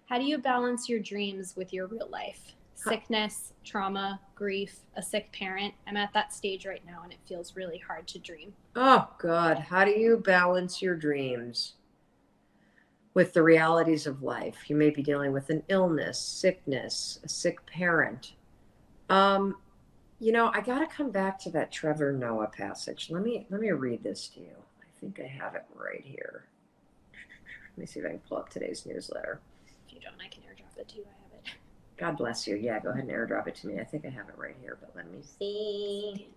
How do you balance your dreams with your real life? Sickness, trauma, grief, a sick parent. I'm at that stage right now and it feels really hard to dream. Oh, God. How do you balance your dreams with the realities of life? You may be dealing with an illness, sickness, a sick parent. I got to come back to that Trevor Noah passage. Let me read this to you. I think I have it right here. Let me see if I can pull up today's newsletter. If you don't, I can airdrop it to you. I have it. God bless you. Yeah, go ahead and airdrop it to me. I think I have it right here, but let me see.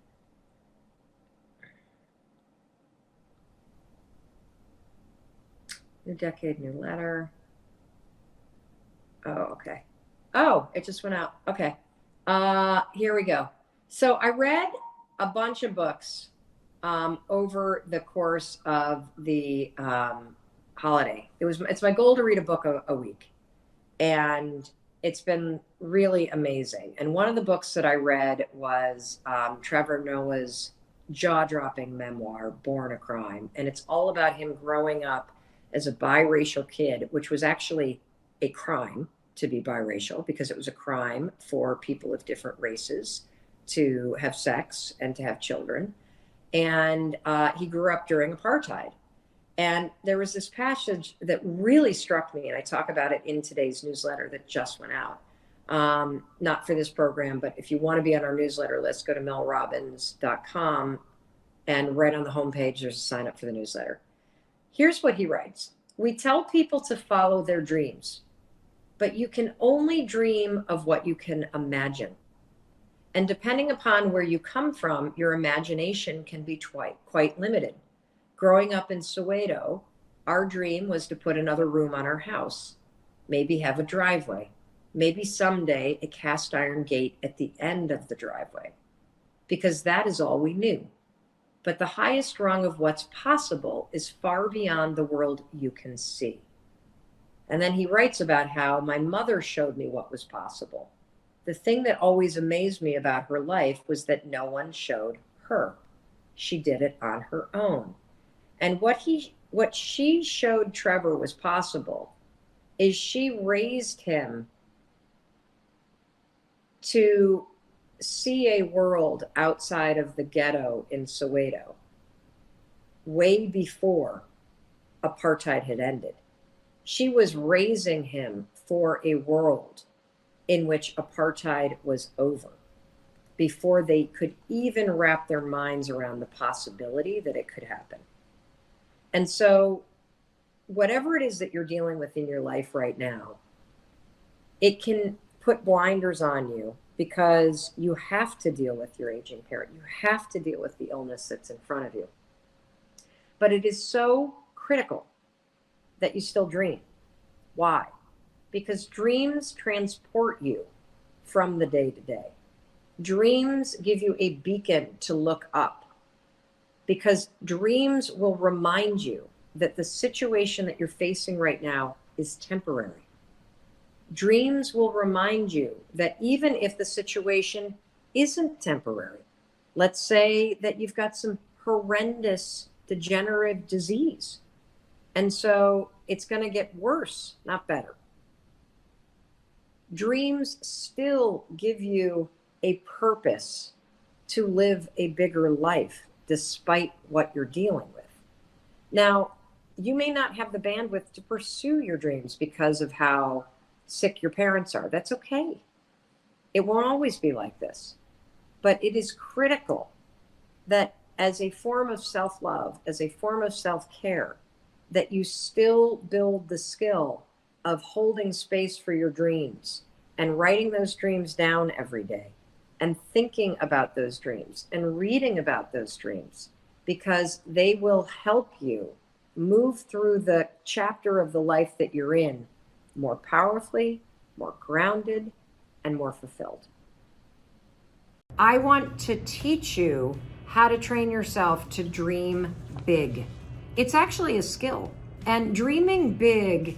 New decade, new letter. Oh, okay. Oh, it just went out. Okay. Here we go. So I read a bunch of books over the course of the holiday. It's my goal to read a book a week, and it's been really amazing. And one of the books that I read was Trevor Noah's jaw-dropping memoir, Born a Crime, and it's all about him growing up as a biracial kid, which was actually a crime to be biracial, because it was a crime for people of different races to have sex and to have children. And he grew up during apartheid. And there was this passage that really struck me, and I talk about it in today's newsletter that just went out. Not for this program, but if you want to be on our newsletter list, go to melrobbins.com, and right on the homepage, there's a sign up for the newsletter. Here's what he writes. We tell people to follow their dreams, but you can only dream of what you can imagine. And depending upon where you come from, your imagination can be quite limited. Growing up in Soweto, our dream was to put another room on our house, maybe have a driveway, maybe someday a cast iron gate at the end of the driveway, because that is all we knew. But the highest rung of what's possible is far beyond the world you can see. And then he writes about how my mother showed me what was possible. The thing that always amazed me about her life was that no one showed her. She did it on her own. And what she showed Trevor was possible is she raised him to see a world outside of the ghetto in Soweto way before apartheid had ended. She was raising him for a world in which apartheid was over, before they could even wrap their minds around the possibility that it could happen. And so whatever it is that you're dealing with in your life right now, it can put blinders on you, because you have to deal with your aging parent. You have to deal with the illness that's in front of you. But it is so critical that you still dream. Why? Because dreams transport you from the day to day. Dreams give you a beacon to look up, because dreams will remind you that the situation that you're facing right now is temporary. Dreams will remind you that even if the situation isn't temporary, let's say that you've got some horrendous degenerative disease, and so it's going to get worse, not better. Dreams still give you a purpose to live a bigger life despite what you're dealing with. Now, you may not have the bandwidth to pursue your dreams because of how sick your parents are. That's okay. It won't always be like this. But it is critical that as a form of self-love, as a form of self-care, that you still build the skill of holding space for your dreams and writing those dreams down every day and thinking about those dreams and reading about those dreams, because they will help you move through the chapter of the life that you're in more powerfully, more grounded, and more fulfilled. I want to teach you how to train yourself to dream big. It's actually a skill. And dreaming big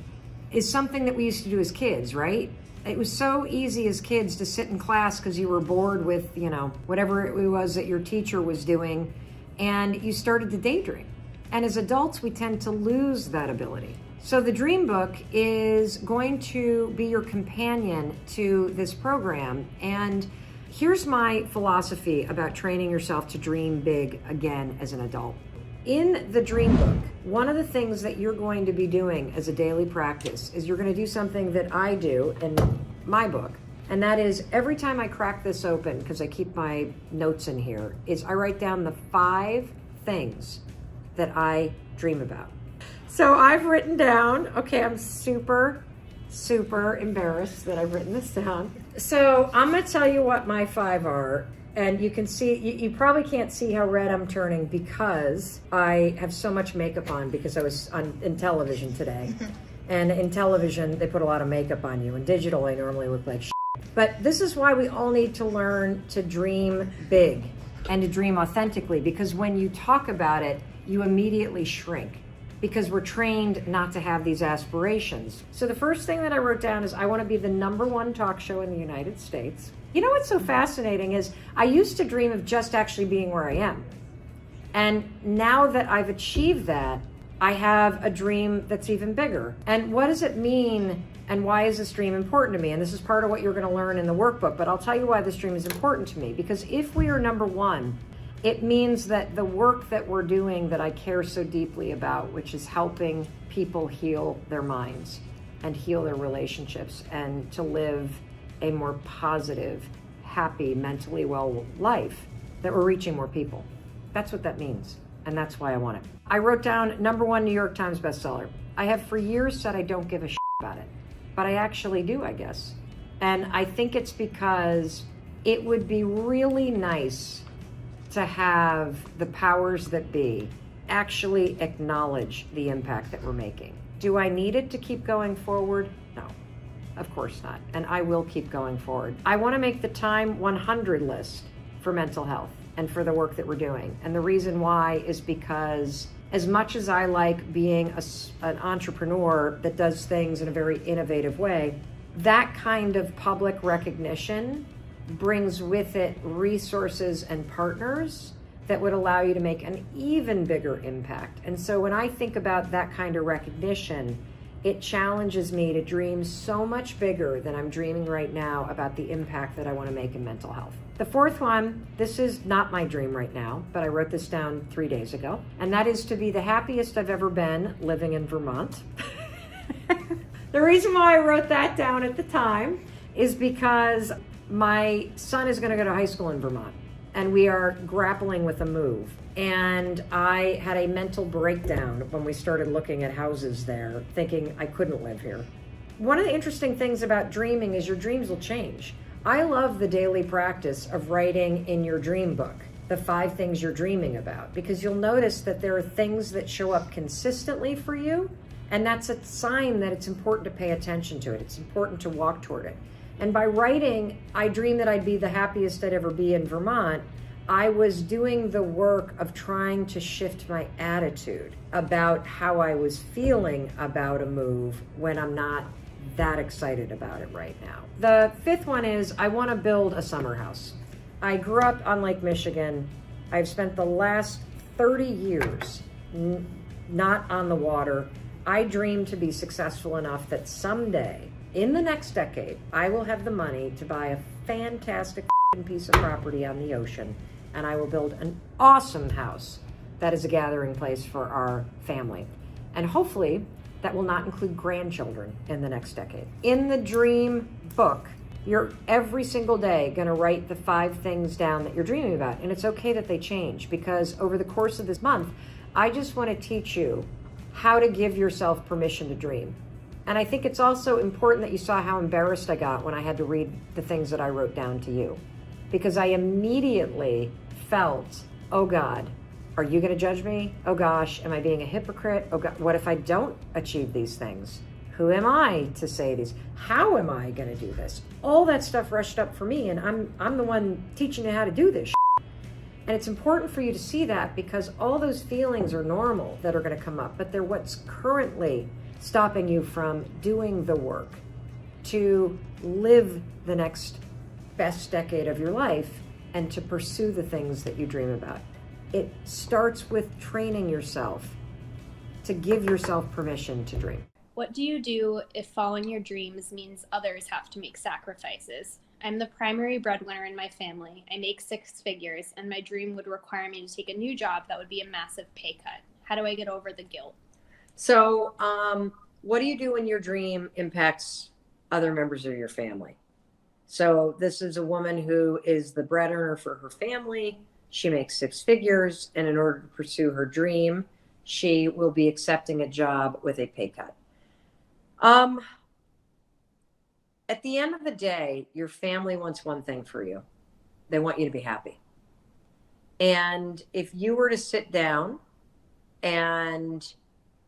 is something that we used to do as kids, right? It was so easy as kids to sit in class because you were bored with, whatever it was that your teacher was doing, and you started to daydream. And as adults, we tend to lose that ability. So the Dream Book is going to be your companion to this program. And here's my philosophy about training yourself to dream big again as an adult. In the Dream Book, one of the things that you're going to be doing as a daily practice is you're going to do something that I do in my book. And that is every time I crack this open, because I keep my notes in here, is I write down the 5 things that I dream about. So I've written down, okay, I'm super embarrassed that I've written this down. So I'm going to tell you what my 5 are. And you can see, you probably can't see how red I'm turning because I have so much makeup on because I was in television today. And in television, they put a lot of makeup on you. In digital, I normally look like shit. But this is why we all need to learn to dream big and to dream authentically, because when you talk about it, you immediately shrink because we're trained not to have these aspirations. So the first thing that I wrote down is I want to be the #1 talk show in the United States. You know what's so fascinating is I used to dream of just actually being where I am. And now that I've achieved that, I have a dream that's even bigger. And what does it mean and why is this dream important to me? And this is part of what you're going to learn in the workbook, but I'll tell you why this dream is important to me. Because if we are #1, it means that the work that we're doing that I care so deeply about, which is helping people heal their minds and heal their relationships and to live a more positive, happy, mentally well life, that we're reaching more people. That's what that means. And that's why I want it. I wrote down #1 New York Times bestseller. I have for years said I don't give a shit about it, but I actually do, I guess. And I think it's because it would be really nice to have the powers that be actually acknowledge the impact that we're making. Do I need it to keep going forward? No. Of course not. And I will keep going forward. I want to make the Time 100 list for mental health and for the work that we're doing. And the reason why is because as much as I like being an entrepreneur that does things in a very innovative way, that kind of public recognition brings with it resources and partners that would allow you to make an even bigger impact. And so when I think about that kind of recognition, it challenges me to dream so much bigger than I'm dreaming right now about the impact that I want to make in mental health. The 4th one, this is not my dream right now, but I wrote this down 3 days ago, and that is to be the happiest I've ever been living in Vermont. The reason why I wrote that down at the time is because my son is going to go to high school in Vermont, and we are grappling with a move. And I had a mental breakdown when we started looking at houses there, thinking I couldn't live here. One of the interesting things about dreaming is your dreams will change. I love the daily practice of writing in your dream book the 5 things you're dreaming about, because you'll notice that there are things that show up consistently for you, and that's a sign that it's important to pay attention to it. It's important to walk toward it. And by writing, I dream that I'd be the happiest I'd ever be in Vermont, I was doing the work of trying to shift my attitude about how I was feeling about a move when I'm not that excited about it right now. The 5th one is I want to build a summer house. I grew up on Lake Michigan. I've spent the last 30 years not on the water. I dream to be successful enough that someday, in the next decade, I will have the money to buy a fantastic piece of property on the ocean, and I will build an awesome house that is a gathering place for our family. And hopefully that will not include grandchildren in the next decade. In the dream book, you're every single day going to write the 5 things down that you're dreaming about. And it's okay that they change, because over the course of this month, I just want to teach you how to give yourself permission to dream. And I think it's also important that you saw how embarrassed I got when I had to read the things that I wrote down to you, because I immediately felt, oh God, are you going to judge me? Oh gosh, am I being a hypocrite? Oh God, what if I don't achieve these things? Who am I to say these? How am I going to do this? All that stuff rushed up for me, and I'm the one teaching you how to do this. And it's important for you to see that, because all those feelings are normal that are going to come up, but they're what's currently stopping you from doing the work to live the next best decade of your life and to pursue the things that you dream about. It starts with training yourself to give yourself permission to dream. What do you do if following your dreams means others have to make sacrifices? I'm the primary breadwinner in my family. I make six figures, and my dream would require me to take a new job that would be a massive pay cut. How do I get over the guilt? So, what do you do when your dream impacts other members of your family? So, this is a woman who is the breadwinner for her family. She makes six figures, and in order to pursue her dream, she will be accepting a job with a pay cut. At the end of the day, your family wants one thing for you. They want you to be happy. And if you were to sit down and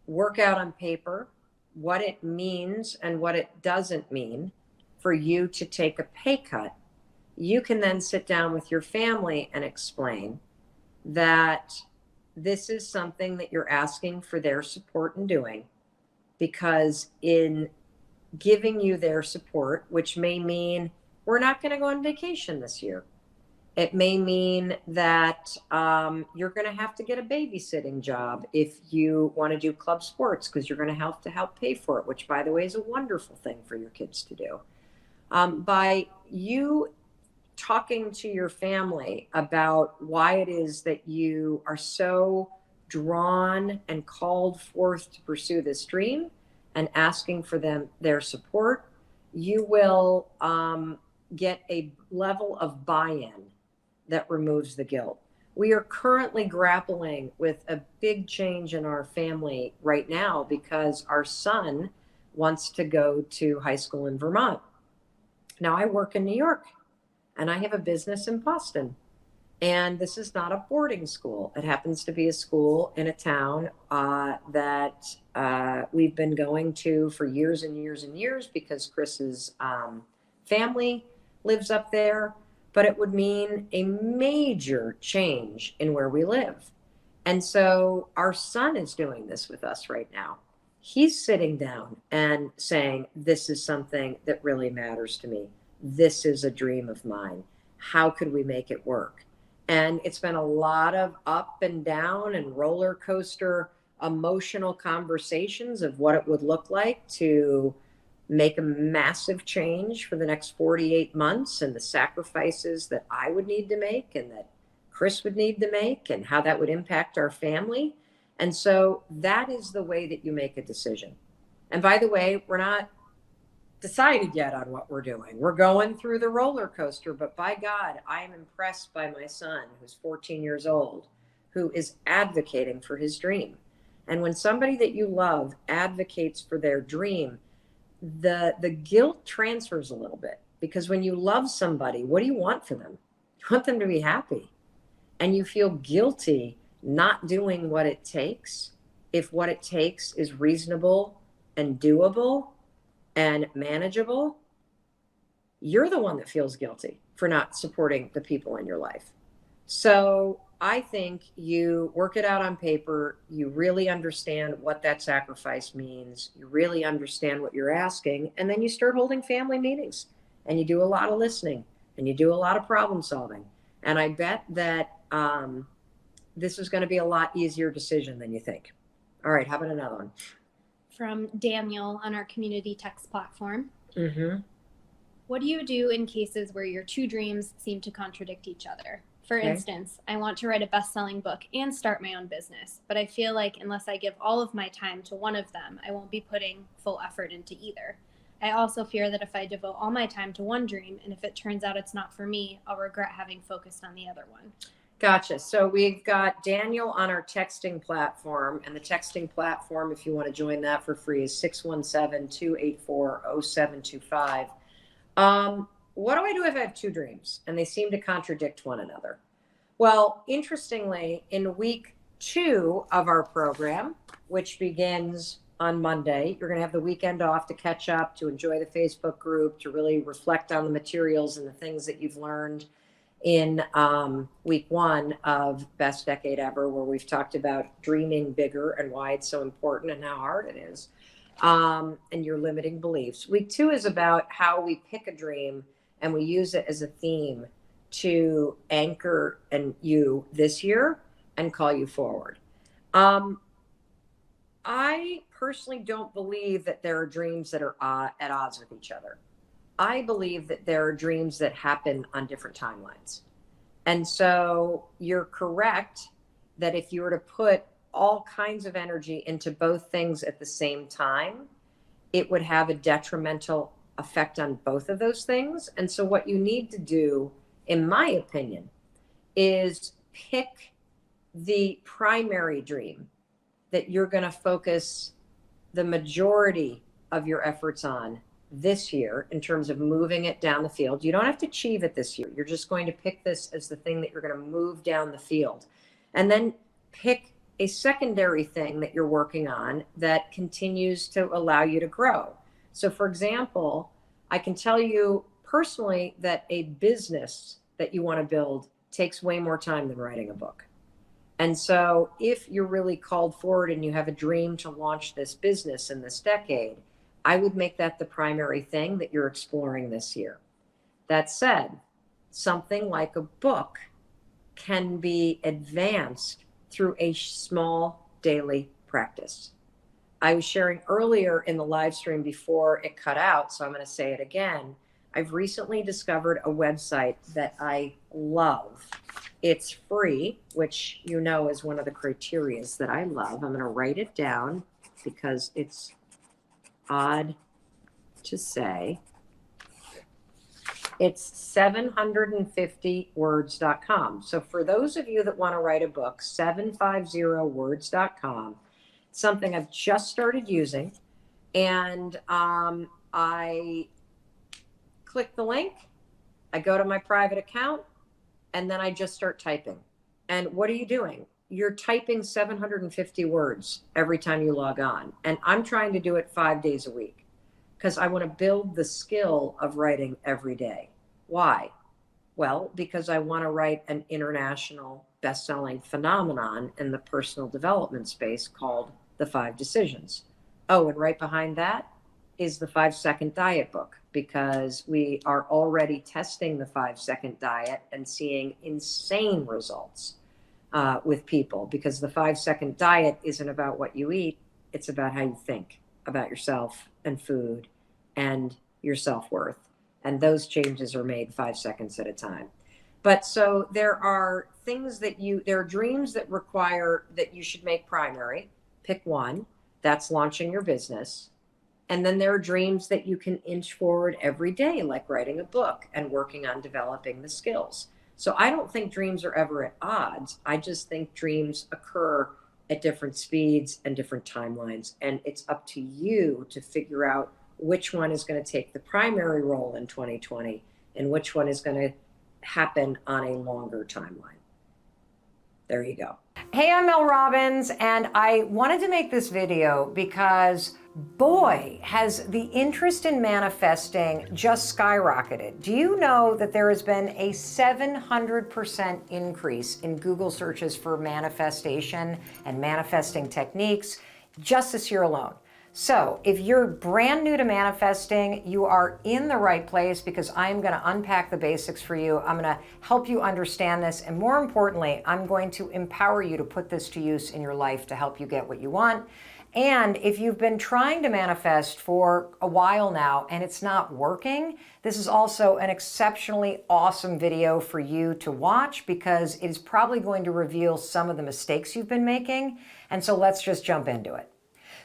work out on paper what it means and what it doesn't mean for you to take a pay cut, you can then sit down with your family and explain that this is something that you're asking for their support in doing, because in giving you their support, which may mean we're not going to go on vacation this year. It may mean that you're going to have to get a babysitting job if you want to do club sports, because you're going to have to help pay for it, which, by the way, is a wonderful thing for your kids to do. By you talking to your family about why it is that you are so drawn and called forth to pursue this dream and asking for their support, you will get a level of buy-in that removes the guilt. We are currently grappling with a big change in our family right now because our son wants to go to high school in Vermont. Now, I work in New York and I have a business in Boston. And this is not a boarding school. It happens to be a school in a town that we've been going to for years and years and years because Chris's family lives up there. But it would mean a major change in where we live. And so our son is doing this with us right now. He's sitting down and saying, this is something that really matters to me. This is a dream of mine. How could we make it work? And it's been a lot of up and down and roller coaster emotional conversations of what it would look like to make a massive change for the next 48 months and the sacrifices that I would need to make and that Chris would need to make and how that would impact our family. And so that is the way that you make a decision. And by the way, we're not decided yet on what we're doing. We're going through the roller coaster, but by God, I am impressed by my son, who's 14 years old, who is advocating for his dream. And when somebody that you love advocates for their dream, the guilt transfers a little bit, because when you love somebody, what do you want for them? You want them to be happy. And you feel guilty not doing what it takes if what it takes is reasonable and doable and manageable. You're the one that feels guilty for not supporting the people in your life. So I think you work it out on paper. You really understand what that sacrifice means. You really understand what you're asking. And then you start holding family meetings and you do a lot of listening and you do a lot of problem solving. And I bet that this is going to be a lot easier decision than you think. All right. How about another one? From Daniel on our community text platform. Mm-hmm. What do you do in cases where your two dreams seem to contradict each other? For instance, I want to write a best-selling book and start my own business, but I feel like unless I give all of my time to one of them, I won't be putting full effort into either. I also fear that if I devote all my time to one dream, and if it turns out it's not for me, I'll regret having focused on the other one. Gotcha. So we've got Daniel on our texting platform, and the texting platform, if you want to join that for free, is 617-284-0725. What do I do if I have two dreams and they seem to contradict one another? Well, interestingly, in week 2 of our program, which begins on Monday, you're going to have the weekend off to catch up, to enjoy the Facebook group, to really reflect on the materials and the things that you've learned in week 1 of Best Decade Ever, where we've talked about dreaming bigger and why it's so important and how hard it is, and your limiting beliefs. Week 2 is about how we pick a dream and we use it as a theme to anchor you this year and call you forward. I personally don't believe that there are dreams that are at odds with each other. I believe that there are dreams that happen on different timelines. And so you're correct that if you were to put all kinds of energy into both things at the same time, it would have a detrimental effect on both of those things. And so what you need to do, in my opinion, is pick the primary dream that you're going to focus the majority of your efforts on this year in terms of moving it down the field. You don't have to achieve it this year. You're just going to pick this as the thing that you're going to move down the field. And then pick a secondary thing that you're working on that continues to allow you to grow. So for example, I can tell you personally that a business that you want to build takes way more time than writing a book. And so if you're really called forward and you have a dream to launch this business in this decade, I would make that the primary thing that you're exploring this year. That said, something like a book can be advanced through a small daily practice. I was sharing earlier in the live stream before it cut out, so I'm going to say it again. I've recently discovered a website that I love. It's free, which you know is one of the criterias that I love. I'm going to write it down because it's odd to say. It's 750words.com. So for those of you that want to write a book, 750words.com, something I've just started using. And I click the link, I go to my private account, and then I just start typing. And what are you doing? You're typing 750 words every time you log on. And I'm trying to do it 5 days a week because I want to build the skill of writing every day. Why? Well, because I want to write an international best-selling phenomenon in the personal development space called The 5 Decisions. Oh, and right behind that is the 5-Second Diet book, because we are already testing the 5-second diet and seeing insane results with people, because the 5-second diet isn't about what you eat. It's about how you think about yourself and food and your self-worth. And those changes are made 5 seconds at a time. But so there are things that there are dreams that require that you should make primary. Pick one. That's launching your business. And then there are dreams that you can inch forward every day, like writing a book and working on developing the skills. So I don't think dreams are ever at odds. I just think dreams occur at different speeds and different timelines. And it's up to you to figure out which one is going to take the primary role in 2020 and which one is going to happen on a longer timeline. There you go. Hey, I'm Mel Robbins, and I wanted to make this video because, boy, has the interest in manifesting just skyrocketed. Do you know that there has been a 700% increase in Google searches for manifestation and manifesting techniques just this year alone? So if you're brand new to manifesting, you are in the right place, because I'm going to unpack the basics for you. I'm going to help you understand this. And more importantly, I'm going to empower you to put this to use in your life to help you get what you want. And if you've been trying to manifest for a while now and it's not working, this is also an exceptionally awesome video for you to watch, because it is probably going to reveal some of the mistakes you've been making. And so let's just jump into it.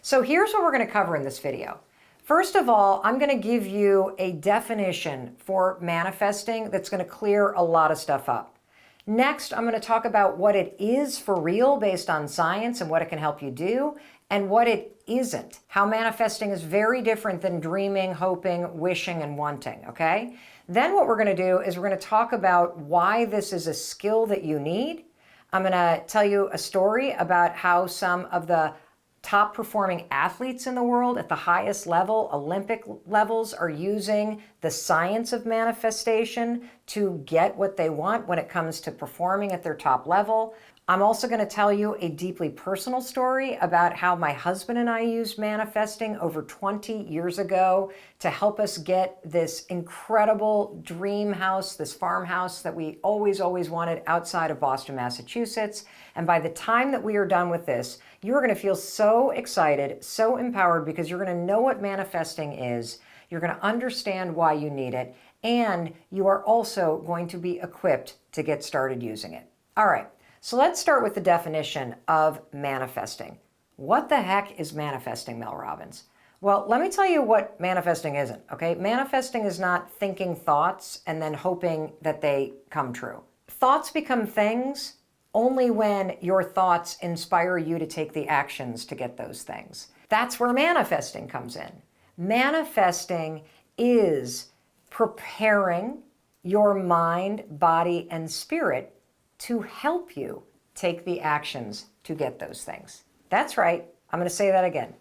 So here's what we're going to cover in this video. First of all, I'm going to give you a definition for manifesting that's going to clear a lot of stuff up. Next, I'm going to talk about what it is for real based on science and what it can help you do, and what it isn't. How manifesting is very different than dreaming, hoping, wishing, and wanting, okay? Then what we're going to do is we're going to talk about why this is a skill that you need. I'm going to tell you a story about how some of the top performing athletes in the world at the highest level, Olympic levels, are using the science of manifestation to get what they want when it comes to performing at their top level. I'm also going to tell you a deeply personal story about how my husband and I used manifesting over 20 years ago to help us get this incredible dream house, this farmhouse that we always wanted outside of Boston, Massachusetts. And by the time that we are done with this, you're going to feel so excited, so empowered, because you're going to know what manifesting is. You're going to understand why you need it. And you are also going to be equipped to get started using it. All right. So let's start with the definition of manifesting. What the heck is manifesting, Mel Robbins? Well, let me tell you what manifesting isn't, okay? Manifesting is not thinking thoughts and then hoping that they come true. Thoughts become things only when your thoughts inspire you to take the actions to get those things. That's where manifesting comes in. Manifesting is preparing your mind, body, and spirit to help you take the actions to get those things. That's right. I'm going to say that again.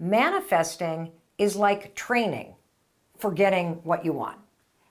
Manifesting is like training for getting what you want.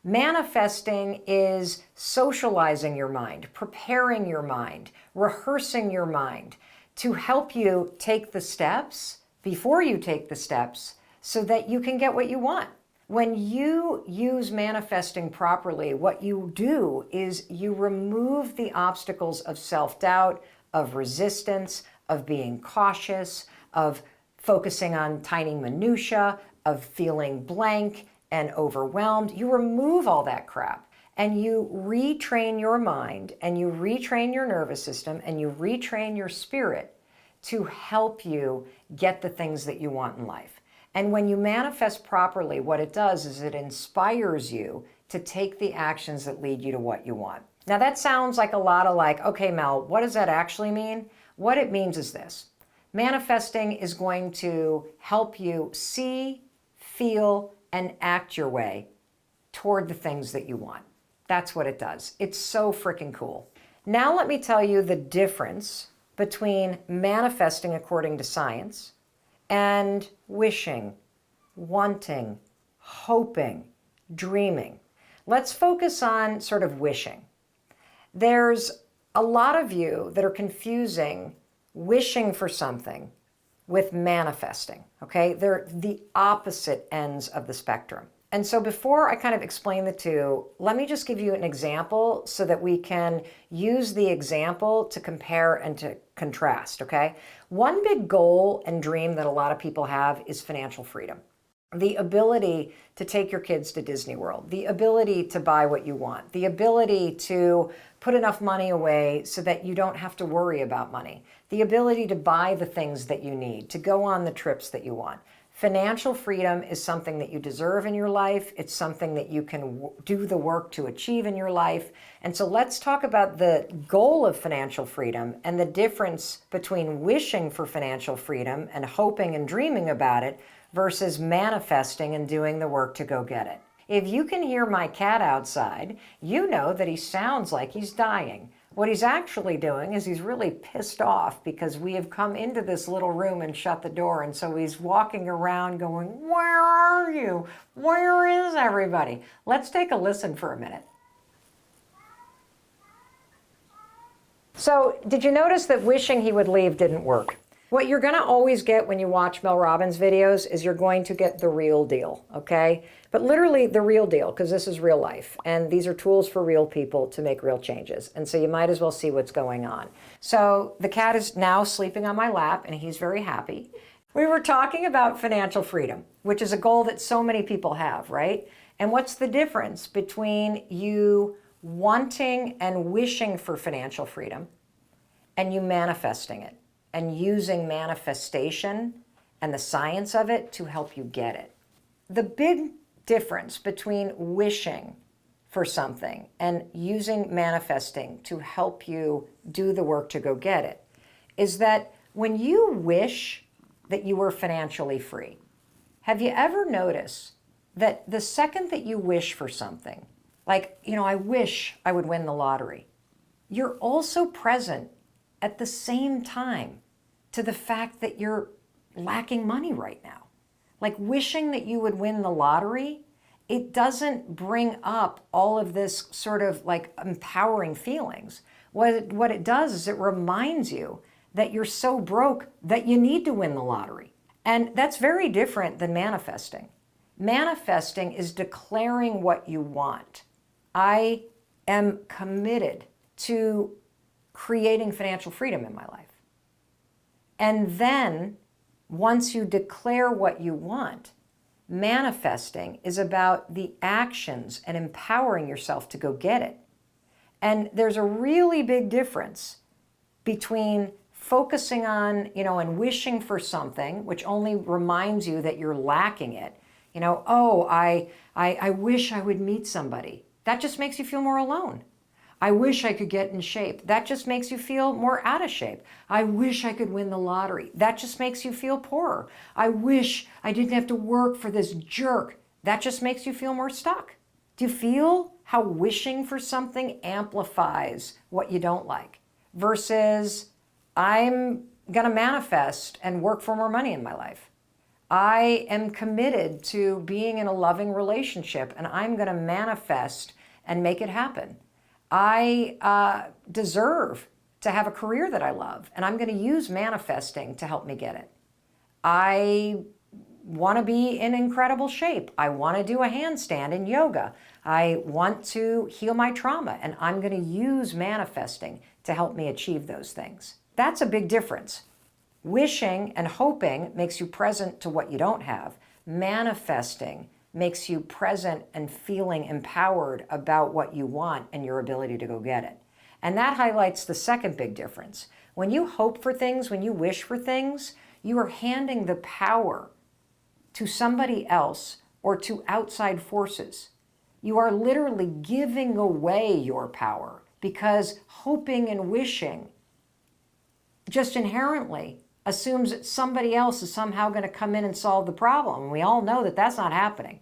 Manifesting is socializing your mind, preparing your mind, rehearsing your mind to help you take the steps before you take the steps so that you can get what you want. When you use manifesting properly, what you do is you remove the obstacles of self-doubt, of resistance, of being cautious, of focusing on tiny minutia, of feeling blank and overwhelmed. You remove all that crap and you retrain your mind and you retrain your nervous system and you retrain your spirit to help you get the things that you want in life. And when you manifest properly, what it does is it inspires you to take the actions that lead you to what you want. Now that sounds like a lot of like, okay, Mel, what does that actually mean? What it means is this. Manifesting is going to help you see, feel, and act your way toward the things that you want. That's what it does. It's so freaking cool. Now let me tell you the difference between manifesting according to science and wishing, wanting, hoping, dreaming. Let's focus on sort of wishing. There's a lot of you that are confusing wishing for something with manifesting, okay? They're the opposite ends of the spectrum. And so before I kind of explain the two, let me just give you an example so that we can use the example to compare and to contrast, okay? One big goal and dream that a lot of people have is financial freedom. The ability to take your kids to Disney World, the ability to buy what you want, the ability to put enough money away so that you don't have to worry about money, the ability to buy the things that you need, to go on the trips that you want. Financial freedom is something that you deserve in your life. It's something that you can do the work to achieve in your life. And so let's talk about the goal of financial freedom and the difference between wishing for financial freedom and hoping and dreaming about it versus manifesting and doing the work to go get it. If you can hear my cat outside, you know that he sounds like he's dying. What he's actually doing is he's really pissed off because we have come into this little room and shut the door. And so he's walking around going, "Where are you? Where is everybody?" Let's take a listen for a minute. So did you notice that wishing he would leave didn't work? What you're going to always get when you watch Mel Robbins videos is you're going to get the real deal, okay? But literally the real deal, because this is real life. And these are tools for real people to make real changes. And so you might as well see what's going on. So the cat is now sleeping on my lap and he's very happy. We were talking about financial freedom, which is a goal that so many people have, right? And what's the difference between you wanting and wishing for financial freedom and you manifesting it? And using manifestation and the science of it to help you get it. The big difference between wishing for something and using manifesting to help you do the work to go get it is that when you wish that you were financially free, have you ever noticed that the second that you wish for something, like, I wish I would win the lottery, you're also present at the same time to the fact that you're lacking money right now. Like wishing that you would win the lottery, it doesn't bring up all of this sort of like empowering feelings. What it does is it reminds you that you're so broke that you need to win the lottery. And that's very different than manifesting. Manifesting is declaring what you want. I am committed to creating financial freedom in my life. And then once you declare what you want, manifesting is about the actions and empowering yourself to go get it. And there's a really big difference between focusing on, and wishing for something, which only reminds you that you're lacking it. Oh, I wish I would meet somebody. That just makes you feel more alone. I wish I could get in shape. That just makes you feel more out of shape. I wish I could win the lottery. That just makes you feel poorer. I wish I didn't have to work for this jerk. That just makes you feel more stuck. Do you feel how wishing for something amplifies what you don't like versus I'm going to manifest and work for more money in my life? I am committed to being in a loving relationship and I'm going to manifest and make it happen. I deserve to have a career that I love, and I'm going to use manifesting to help me get it. I want to be in incredible shape. I want to do a handstand in yoga. I want to heal my trauma, and I'm going to use manifesting to help me achieve those things. That's a big difference. Wishing and hoping makes you present to what you don't have. Manifesting makes you present and feeling empowered about what you want and your ability to go get it. And that highlights the second big difference. When you hope for things, when you wish for things, you are handing the power to somebody else or to outside forces. You are literally giving away your power because hoping and wishing just inherently assumes that somebody else is somehow going to come in and solve the problem. We all know that that's not happening.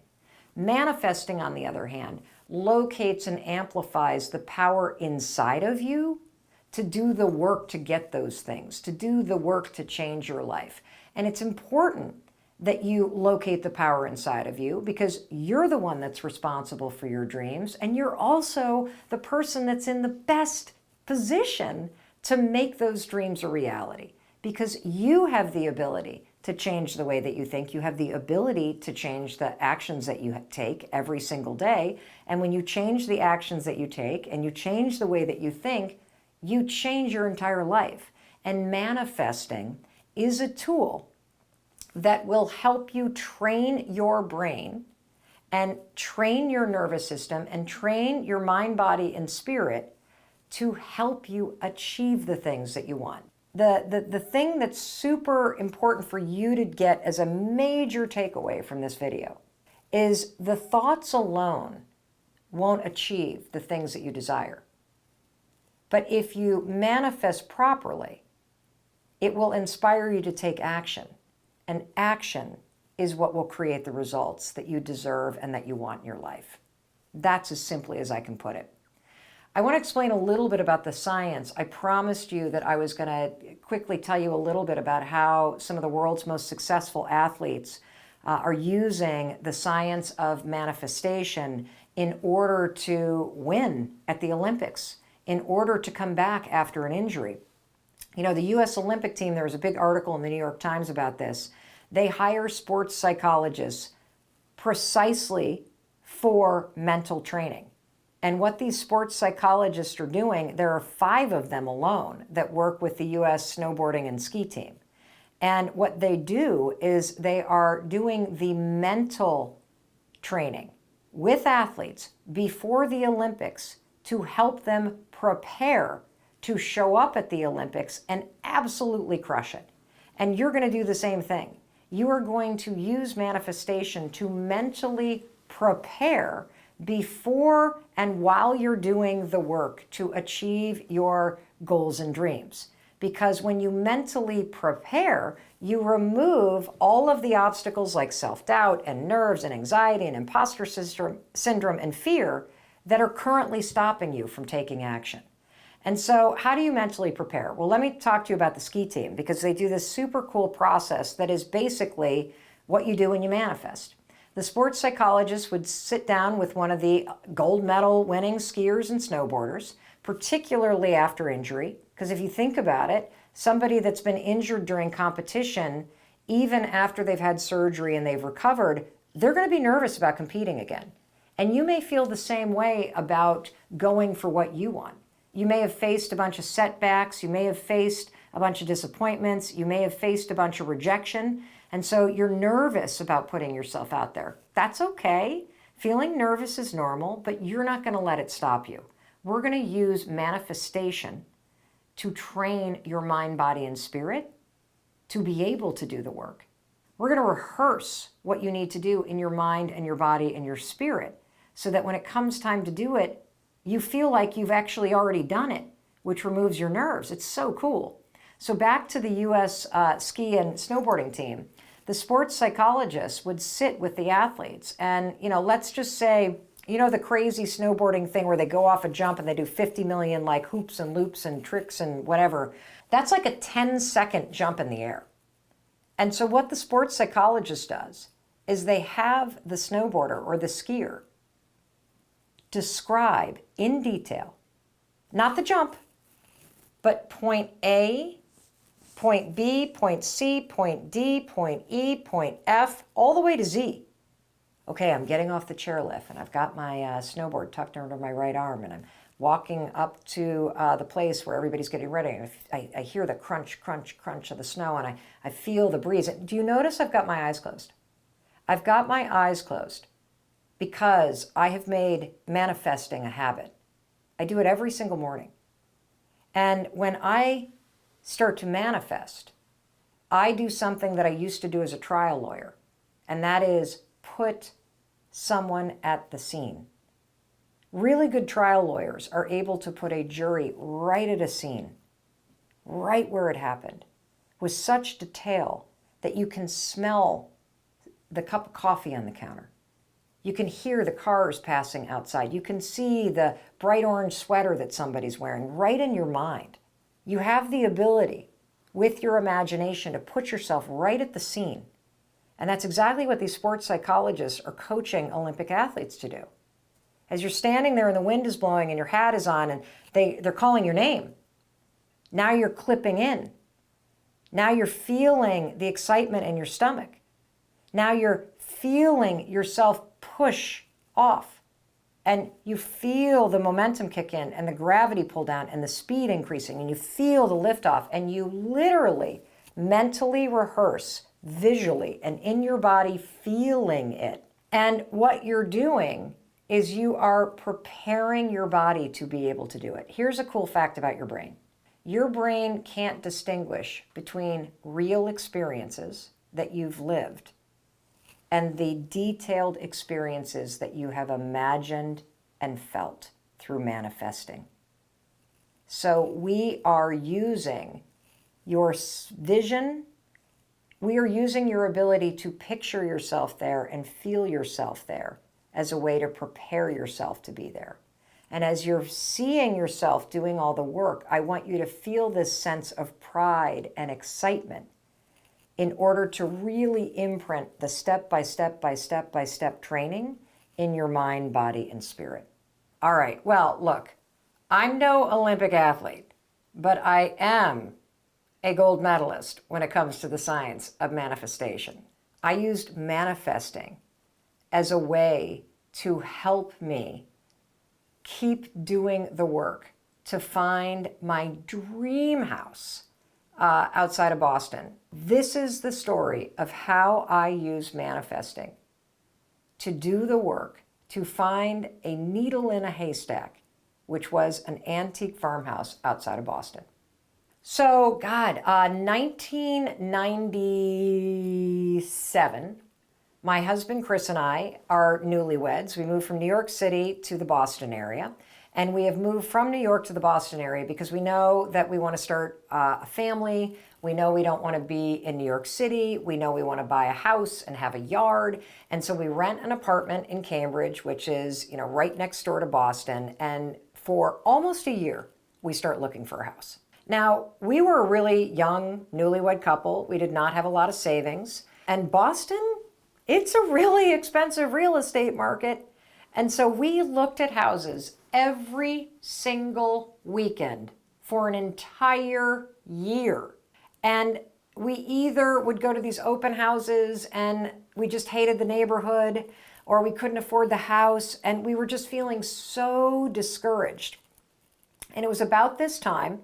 Manifesting, on the other hand, locates and amplifies the power inside of you to do the work to get those things, to do the work to change your life. And it's important that you locate the power inside of you because you're the one that's responsible for your dreams, and you're also the person that's in the best position to make those dreams a reality because you have the ability to change the way that you think. You have the ability to change the actions that you take every single day. And when you change the actions that you take and you change the way that you think, you change your entire life. And manifesting is a tool that will help you train your brain and train your nervous system and train your mind, body, and spirit to help you achieve the things that you want. The thing that's super important for you to get as a major takeaway from this video is the thoughts alone won't achieve the things that you desire. But if you manifest properly, it will inspire you to take action. And action is what will create the results that you deserve and that you want in your life. That's as simply as I can put it. I want to explain a little bit about the science. I promised you that I was going to quickly tell you a little bit about how some of the world's most successful athletes are using the science of manifestation in order to win at the Olympics, in order to come back after an injury. The U.S. Olympic team, there was a big article in the New York Times about this. They hire sports psychologists precisely for mental training. And what these sports psychologists are doing, there are 5 of them alone that work with the U.S. snowboarding and ski team. And what they do is they are doing the mental training with athletes before the Olympics to help them prepare to show up at the Olympics and absolutely crush it. And you're going to do the same thing. You are going to use manifestation to mentally prepare before and while you're doing the work to achieve your goals and dreams. Because when you mentally prepare, you remove all of the obstacles like self-doubt and nerves and anxiety and imposter syndrome and fear that are currently stopping you from taking action. And so how do you mentally prepare? Well, let me talk to you about the ski team because they do this super cool process that is basically what you do when you manifest. The sports psychologist would sit down with one of the gold medal winning skiers and snowboarders, particularly after injury. Because if you think about it, somebody that's been injured during competition, even after they've had surgery and they've recovered, they're going to be nervous about competing again. And you may feel the same way about going for what you want. You may have faced a bunch of setbacks. You may have faced a bunch of disappointments. You may have faced a bunch of rejection. And so you're nervous about putting yourself out there. That's okay. Feeling nervous is normal, but you're not going to let it stop you. We're going to use manifestation to train your mind, body, and spirit to be able to do the work. We're going to rehearse what you need to do in your mind and your body and your spirit so that when it comes time to do it, you feel like you've actually already done it, which removes your nerves. It's so cool. So back to the U.S. Ski and snowboarding team, the sports psychologist would sit with the athletes and, let's just say, the crazy snowboarding thing where they go off a jump and they do 50 million like hoops and loops and tricks and whatever. That's like a 10-second jump in the air. And so what the sports psychologist does is they have the snowboarder or the skier describe in detail, not the jump, but point A, point B, point C, point D, point E, point F, all the way to Z. Okay, I'm getting off the chairlift and I've got my snowboard tucked under my right arm and I'm walking up to the place where everybody's getting ready. I hear the crunch, crunch, crunch of the snow and I feel the breeze. Do you notice I've got my eyes closed? I've got my eyes closed because I have made manifesting a habit. I do it every single morning. And when I start to manifest, I do something that I used to do as a trial lawyer, and that is put someone at the scene. Really good trial lawyers are able to put a jury right at a scene, right where it happened, with such detail that you can smell the cup of coffee on the counter. You can hear the cars passing outside. You can see the bright orange sweater that somebody's wearing right in your mind. You have the ability with your imagination to put yourself right at the scene. And that's exactly what these sports psychologists are coaching Olympic athletes to do. As you're standing there and the wind is blowing and your hat is on and they're calling your name, now you're clipping in. Now you're feeling the excitement in your stomach. Now you're feeling yourself push off. And you feel the momentum kick in and the gravity pull down and the speed increasing and you feel the lift off and you literally mentally rehearse visually and in your body feeling it. And what you're doing is you are preparing your body to be able to do it. Here's a cool fact about your brain. Your brain can't distinguish between real experiences that you've lived and the detailed experiences that you have imagined and felt through manifesting. So we are using your vision, we are using your ability to picture yourself there and feel yourself there as a way to prepare yourself to be there. And as you're seeing yourself doing all the work, I want you to feel this sense of pride and excitement in order to really imprint the step-by-step training in your mind, body, and spirit. All right, well, look, I'm no Olympic athlete, but I am a gold medalist when it comes to the science of manifestation. I used manifesting as a way to help me keep doing the work to find my dream house outside of Boston. This is the story of how I use manifesting to do the work to find a needle in a haystack, which was an antique farmhouse outside of Boston. So, 1997, my husband Chris and I are newlyweds. We moved from New York City to the Boston area. And we have moved from New York to the Boston area because we know that we want to start a family. We know we don't want to be in New York City. We know we want to buy a house and have a yard. And so we rent an apartment in Cambridge, which is, right next door to Boston. And for almost a year, we start looking for a house. Now, we were a really young newlywed couple. We did not have a lot of savings. And Boston, it's a really expensive real estate market. And so we looked at houses every single weekend for an entire year. And we either would go to these open houses and we just hated the neighborhood, or we couldn't afford the house, and we were just feeling so discouraged. And it was about this time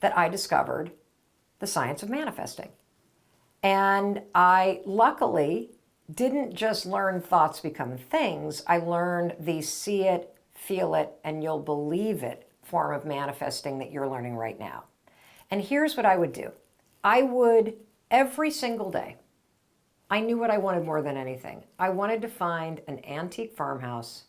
that I discovered the science of manifesting. And I luckily didn't just learn thoughts become things. I learned the see it, feel it, and you'll believe it form of manifesting that you're learning right now. And here's what I would do. I would, every single day, I knew what I wanted more than anything. I wanted to find an antique farmhouse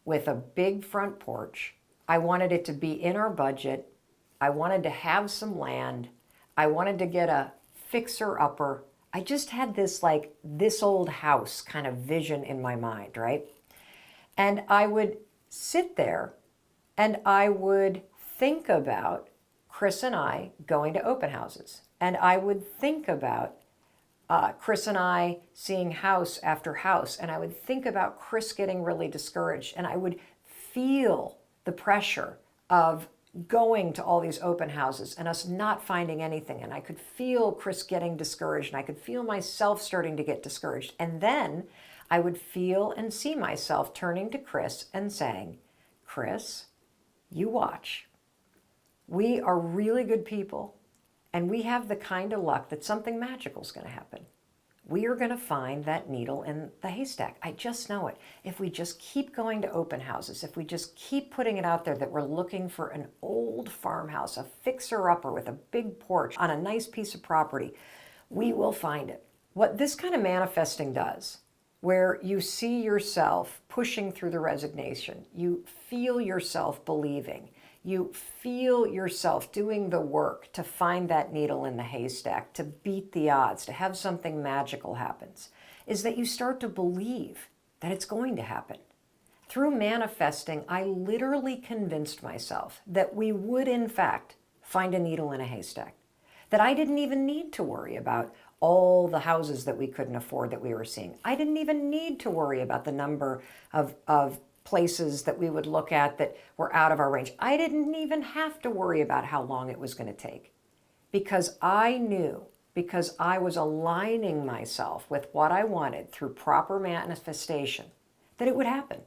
with a big front porch. I wanted it to be in our budget. I wanted to have some land. I wanted to get a fixer-upper. I just had this like this old house kind of vision in my mind, right? And I would sit there and I would think about Chris and I going to open houses. And I would think about Chris and I seeing house after house. And I would think about Chris getting really discouraged. And I would feel the pressure of going to all these open houses and us not finding anything. And I could feel Chris getting discouraged, and I could feel myself starting to get discouraged. And then I would feel and see myself turning to Chris and saying, Chris, you watch. We are really good people, and we have the kind of luck that something magical is going to happen. We are going to find that needle in the haystack. I just know it. If we just keep going to open houses, if we just keep putting it out there that we're looking for an old farmhouse, a fixer-upper with a big porch on a nice piece of property, we will find it. What this kind of manifesting does, where you see yourself pushing through the resignation, you feel yourself believing, you feel yourself doing the work to find that needle in the haystack, to beat the odds, to have something magical happens, is that you start to believe that it's going to happen. Through manifesting, I literally convinced myself that we would, in fact, find a needle in a haystack, that I didn't even need to worry about all the houses that we couldn't afford that we were seeing. I didn't even need to worry about the number of places that we would look at that were out of our range. I didn't even have to worry about how long it was going to take, because I knew, because I was aligning myself with what I wanted through proper manifestation, that it would happen.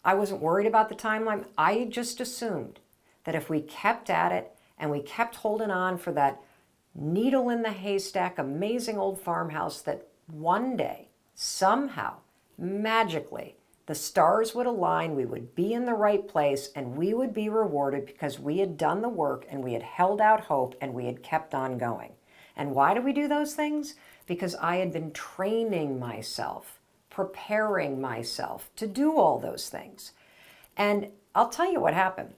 I wasn't worried about the timeline. I just assumed that if we kept at it and we kept holding on for that needle in the haystack, amazing old farmhouse, that one day, somehow, magically, the stars would align, we would be in the right place, and we would be rewarded because we had done the work and we had held out hope and we had kept on going. And why do we do those things? Because I had been training myself, preparing myself to do all those things. And I'll tell you what happened.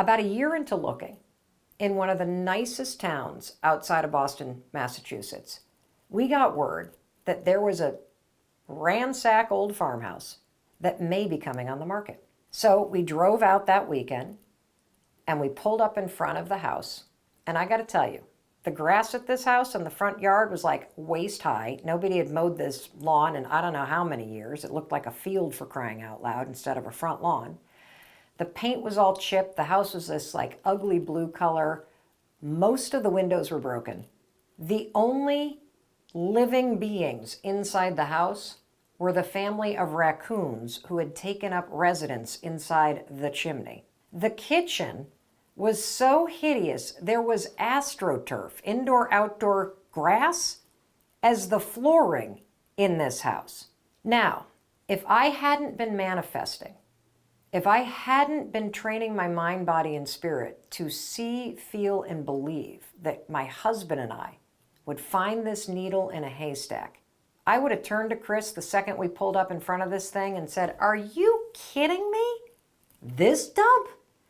About a year into looking, in one of the nicest towns outside of Boston, Massachusetts, we got word that there was a ransack old farmhouse that may be coming on the market. So we drove out that weekend and we pulled up in front of the house. And I got to tell you, the grass at this house in the front yard was like waist high. Nobody had mowed this lawn in I don't know how many years. It looked like a field, for crying out loud, instead of a front lawn. The paint was all chipped. The house was this like ugly blue color. Most of the windows were broken. The only living beings inside the house were the family of raccoons who had taken up residence inside the chimney. The kitchen was so hideous, there was astroturf, indoor-outdoor grass, as the flooring in this house. Now, if I hadn't been manifesting, if I hadn't been training my mind, body, and spirit to see, feel, and believe that my husband and I would find this needle in a haystack, I would have turned to Chris the second we pulled up in front of this thing and said, "Are you kidding me? This dump?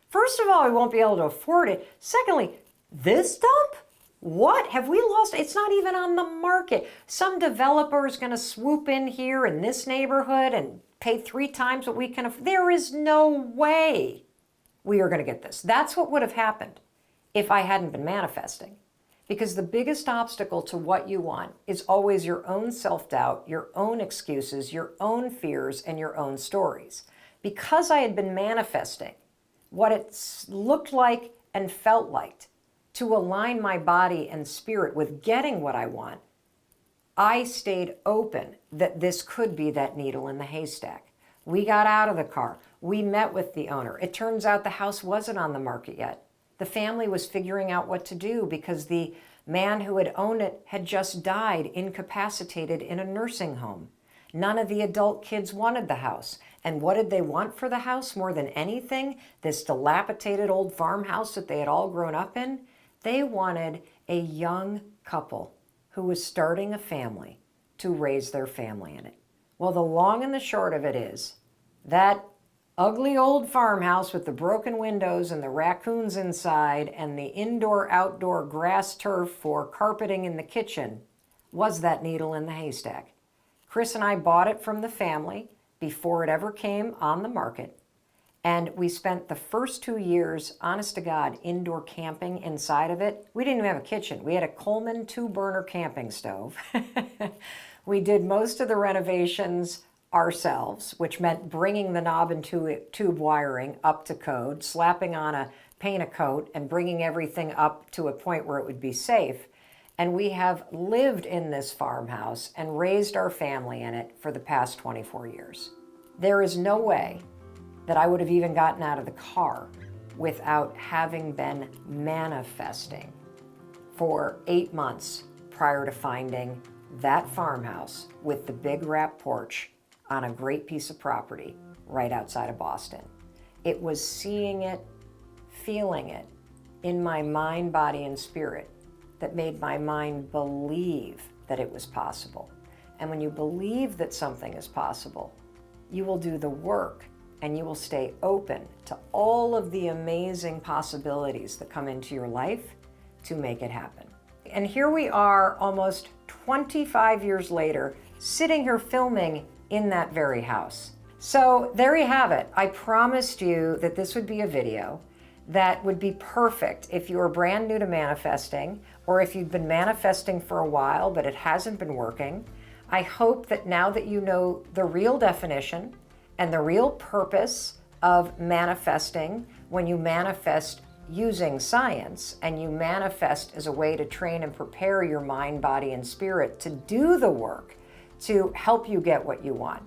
First of all, we won't be able to afford it. Secondly, this dump? What? Have we lost? It's not even on the market. Some developer is going to swoop in here in this neighborhood and pay 3 times what we can afford. There is no way we are going to get this." That's what would have happened if I hadn't been manifesting. Because the biggest obstacle to what you want is always your own self-doubt, your own excuses, your own fears, and your own stories. Because I had been manifesting what it looked like and felt like to align my body and spirit with getting what I want, I stayed open that this could be that needle in the haystack. We got out of the car. We met with the owner. It turns out the house wasn't on the market yet. The family was figuring out what to do because the man who had owned it had just died incapacitated in a nursing home. None of the adult kids wanted the house. And what did they want for the house more than anything? This dilapidated old farmhouse that they had all grown up in? They wanted a young couple who was starting a family to raise their family in it. Well, the long and the short of it is that ugly old farmhouse with the broken windows and the raccoons inside and the indoor-outdoor grass turf for carpeting in the kitchen was that needle in the haystack. Chris and I bought it from the family before it ever came on the market. And we spent the first 2 years, honest to God, indoor camping inside of it. We didn't even have a kitchen. We had a Coleman 2-burner camping stove. We did most of the renovations ourselves, which meant bringing the knob and tube wiring up to code, slapping on a paint a coat, and bringing everything up to a point where it would be safe. And we have lived in this farmhouse and raised our family in it for the past 24 years. There is no way that I would have even gotten out of the car without having been manifesting for 8 months prior to finding that farmhouse with the big wrap porch on a great piece of property right outside of Boston. It was seeing it, feeling it in my mind, body, and spirit that made my mind believe that it was possible. And when you believe that something is possible, you will do the work and you will stay open to all of the amazing possibilities that come into your life to make it happen. And here we are almost 25 years later, sitting here filming in that very house. So there you have it. I promised you that this would be a video that would be perfect if you were brand new to manifesting, or if you've been manifesting for a while but it hasn't been working. I hope that now that you know the real definition and the real purpose of manifesting, when you manifest using science and you manifest as a way to train and prepare your mind, body, and spirit to do the work to help you get what you want.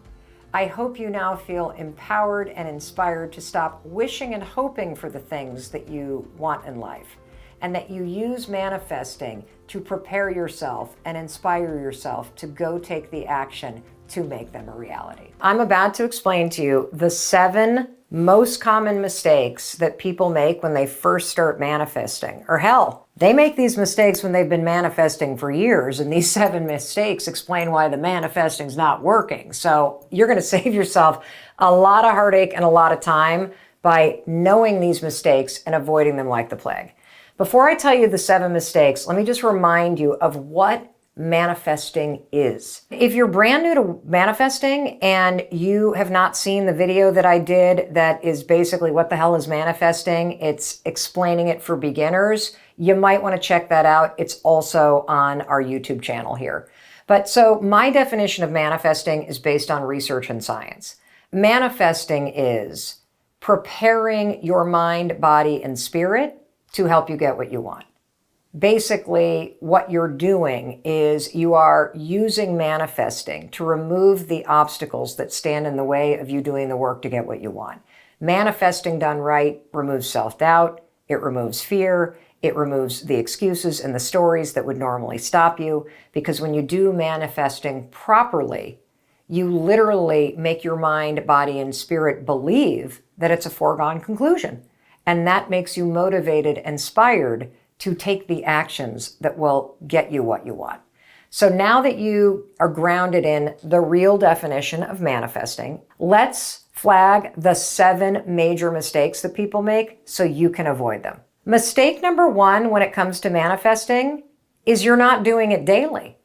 I hope you now feel empowered and inspired to stop wishing and hoping for the things that you want in life, and that you use manifesting to prepare yourself and inspire yourself to go take the action to make them a reality. I'm about to explain to you the 7 most common mistakes that people make when they first start manifesting. Or hell, they make these mistakes when they've been manifesting for years, and these 7 mistakes explain why the manifesting's not working. So you're gonna save yourself a lot of heartache and a lot of time by knowing these mistakes and avoiding them like the plague. Before I tell you the 7 mistakes, let me just remind you of what manifesting is. If you're brand new to manifesting and you have not seen the video that I did that is basically what the hell is manifesting, it's explaining it for beginners, you might want to check that out. It's also on our YouTube channel here. But so my definition of manifesting is based on research and science. Manifesting is preparing your mind, body, and spirit to help you get what you want. Basically, what you're doing is you are using manifesting to remove the obstacles that stand in the way of you doing the work to get what you want. Manifesting done right removes self-doubt, it removes fear, it removes the excuses and the stories that would normally stop you, because when you do manifesting properly, you literally make your mind, body, and spirit believe that it's a foregone conclusion. And that makes you motivated, inspired to take the actions that will get you what you want. So now that you are grounded in the real definition of manifesting, let's flag the 7 major mistakes that people make so you can avoid them. Mistake number 1 when it comes to manifesting is you're not doing it daily.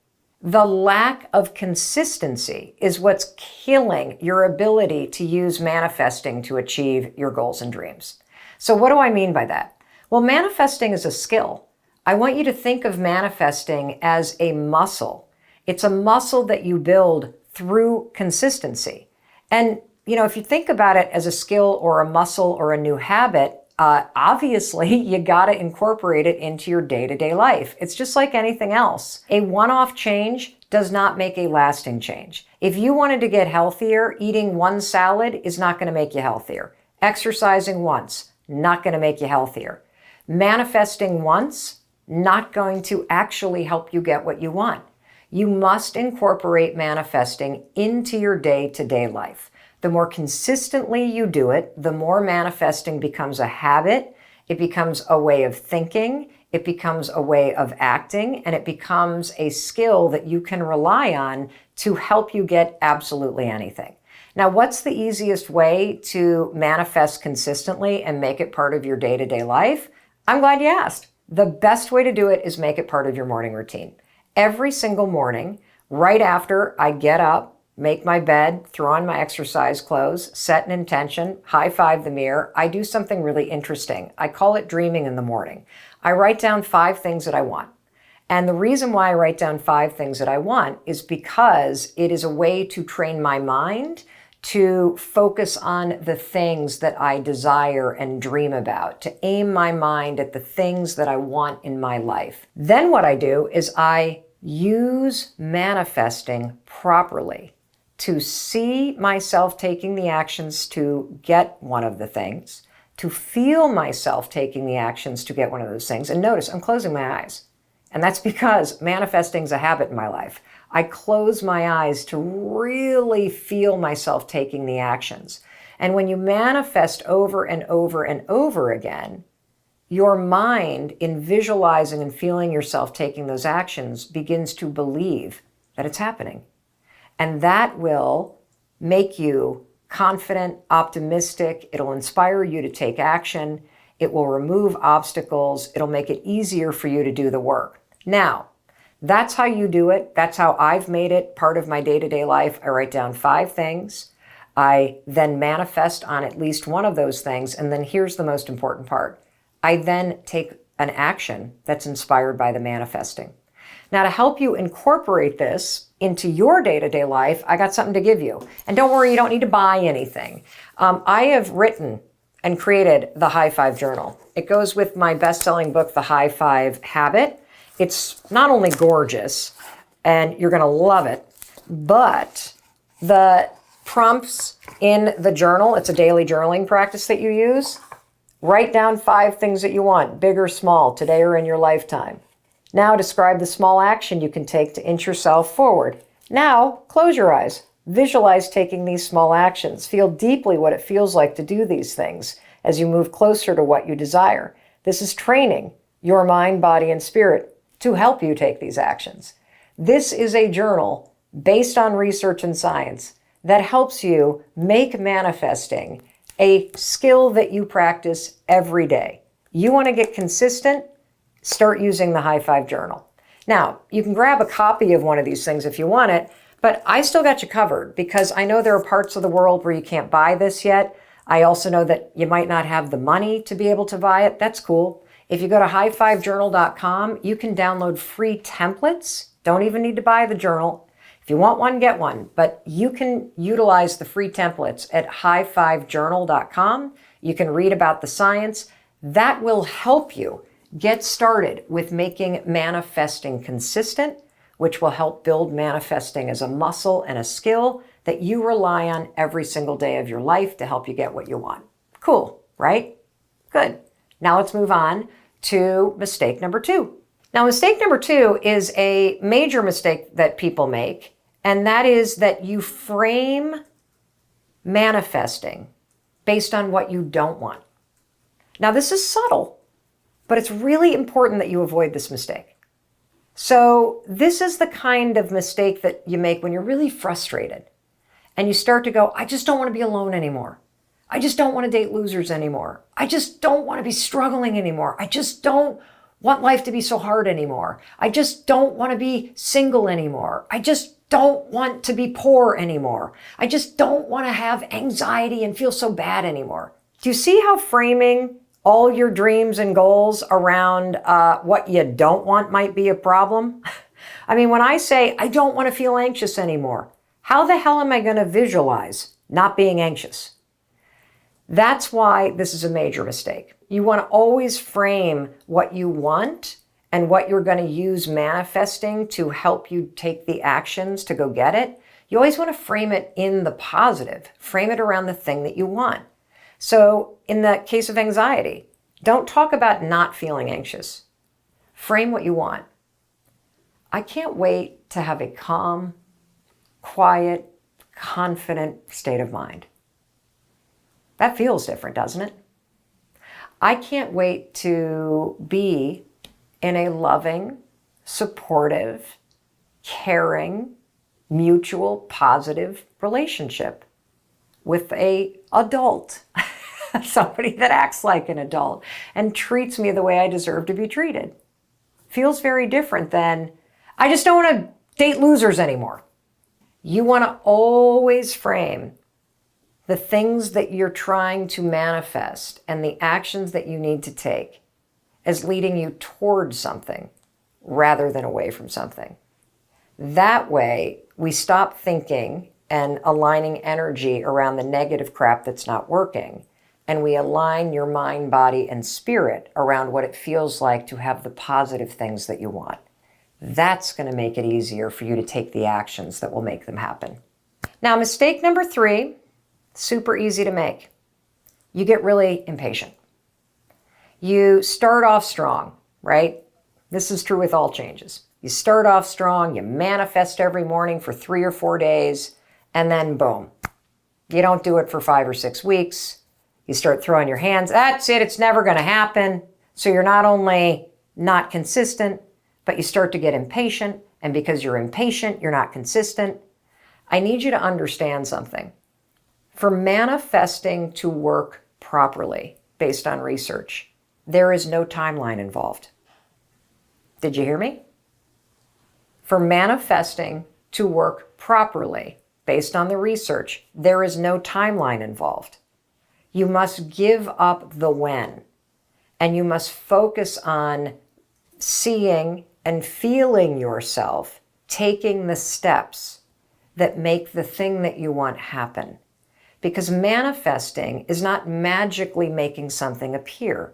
The lack of consistency is what's killing your ability to use manifesting to achieve your goals and dreams. So what do I mean by that? Well, manifesting is a skill. I want you to think of manifesting as a muscle. It's a muscle that you build through consistency. And, if you think about it as a skill or a muscle or a new habit, obviously you got to incorporate it into your day-to-day life. It's just like anything else. A one-off change does not make a lasting change. If you wanted to get healthier, eating one salad is not going to make you healthier. Exercising once, not going to make you healthier. Manifesting once, not going to actually help you get what you want. You must incorporate manifesting into your day-to-day life. The more consistently you do it, the more manifesting becomes a habit, it becomes a way of thinking, it becomes a way of acting, and it becomes a skill that you can rely on to help you get absolutely anything. Now, what's the easiest way to manifest consistently and make it part of your day-to-day life? I'm glad you asked. The best way to do it is make it part of your morning routine. Every single morning, right after I get up, make my bed, throw on my exercise clothes, set an intention, high five the mirror, I do something really interesting. I call it dreaming in the morning. I write down 5 things that I want. And the reason why I write down 5 things that I want is because it is a way to train my mind to focus on the things that I desire and dream about, to aim my mind at the things that I want in my life. Then what I do is I use manifesting properly to see myself taking the actions to get one of the things, to feel myself taking the actions to get one of those things. And notice, I'm closing my eyes. And that's because manifesting is a habit in my life. I close my eyes to really feel myself taking the actions. And when you manifest over and over and over again, your mind, in visualizing and feeling yourself taking those actions, begins to believe that it's happening. And that will make you confident, optimistic. It'll inspire you to take action. It will remove obstacles. It'll make it easier for you to do the work. Now, that's how you do it. That's how I've made it part of my day-to-day life. I write down 5 things. I then manifest on at least one of those things. And then here's the most important part. I then take an action that's inspired by the manifesting. Now, to help you incorporate this into your day-to-day life, I got something to give you. And don't worry, you don't need to buy anything. I have written and created the High Five Journal. It goes with my best-selling book, The High Five Habit. It's not only gorgeous, and you're going to love it, but the prompts in the journal, it's a daily journaling practice that you use. Write down 5 things that you want, big or small, today or in your lifetime. Now describe the small action you can take to inch yourself forward. Now close your eyes. Visualize taking these small actions. Feel deeply what it feels like to do these things as you move closer to what you desire. This is training your mind, body, and spirit to help you take these actions. This is a journal based on research and science that helps you make manifesting a skill that you practice every day. You want to get consistent? Start using the High Five Journal. Now, you can grab a copy of one of these things if you want it, but I still got you covered because I know there are parts of the world where you can't buy this yet. I also know that you might not have the money to be able to buy it. That's cool. If you go to highfivejournal.com, you can download free templates. Don't even need to buy the journal. If you want one, get one. But you can utilize the free templates at highfivejournal.com. You can read about the science. That will help you get started with making manifesting consistent, which will help build manifesting as a muscle and a skill that you rely on every single day of your life to help you get what you want. Cool, right? Good. Now let's move on to mistake number 2. Now, mistake number 2 is a major mistake that people make, and that is that you frame manifesting based on what you don't want. Now, this is subtle, but it's really important that you avoid this mistake. So this is the kind of mistake that you make when you're really frustrated and you start to go, I just don't want to be alone anymore. I just don't want to date losers anymore. I just don't want to be struggling anymore. I just don't want life to be so hard anymore. I just don't want to be single anymore. I just don't want to be poor anymore. I just don't want to have anxiety and feel so bad anymore. Do you see how framing all your dreams and goals around what you don't want might be a problem. I mean, when I say I don't want to feel anxious anymore, how the hell am I going to visualize not being anxious? That's why this is a major mistake. You want to always frame what you want and what you're going to use manifesting to help you take the actions to go get it. You always want to frame it in the positive. Frame it around the thing that you want. So in the case of anxiety, don't talk about not feeling anxious. Frame what you want. I can't wait to have a calm, quiet, confident state of mind. That feels different, doesn't it? I can't wait to be in a loving, supportive, caring, mutual, positive relationship with an adult, somebody that acts like an adult and treats me the way I deserve to be treated. Feels very different than, I just don't want to date losers anymore. You want to always frame the things that you're trying to manifest and the actions that you need to take as leading you towards something rather than away from something. That way, we stop thinking and aligning energy around the negative crap that's not working, and we align your mind, body, and spirit around what it feels like to have the positive things that you want. That's going to make it easier for you to take the actions that will make them happen. Now, mistake number 3, super easy to make. You get really impatient. You start off strong, right? This is true with all changes. You start off strong, you manifest every morning for 3 or 4 days, and then boom. You don't do it for 5 or 6 weeks. You start throwing your hands, that's it, it's never going to happen. So you're not only not consistent, but you start to get impatient, and because you're impatient, you're not consistent. I need you to understand something. For manifesting to work properly, based on research, there is no timeline involved. Did you hear me? For manifesting to work properly, based on the research, there is no timeline involved. You must give up the when, and you must focus on seeing and feeling yourself taking the steps that make the thing that you want happen. Because manifesting is not magically making something appear.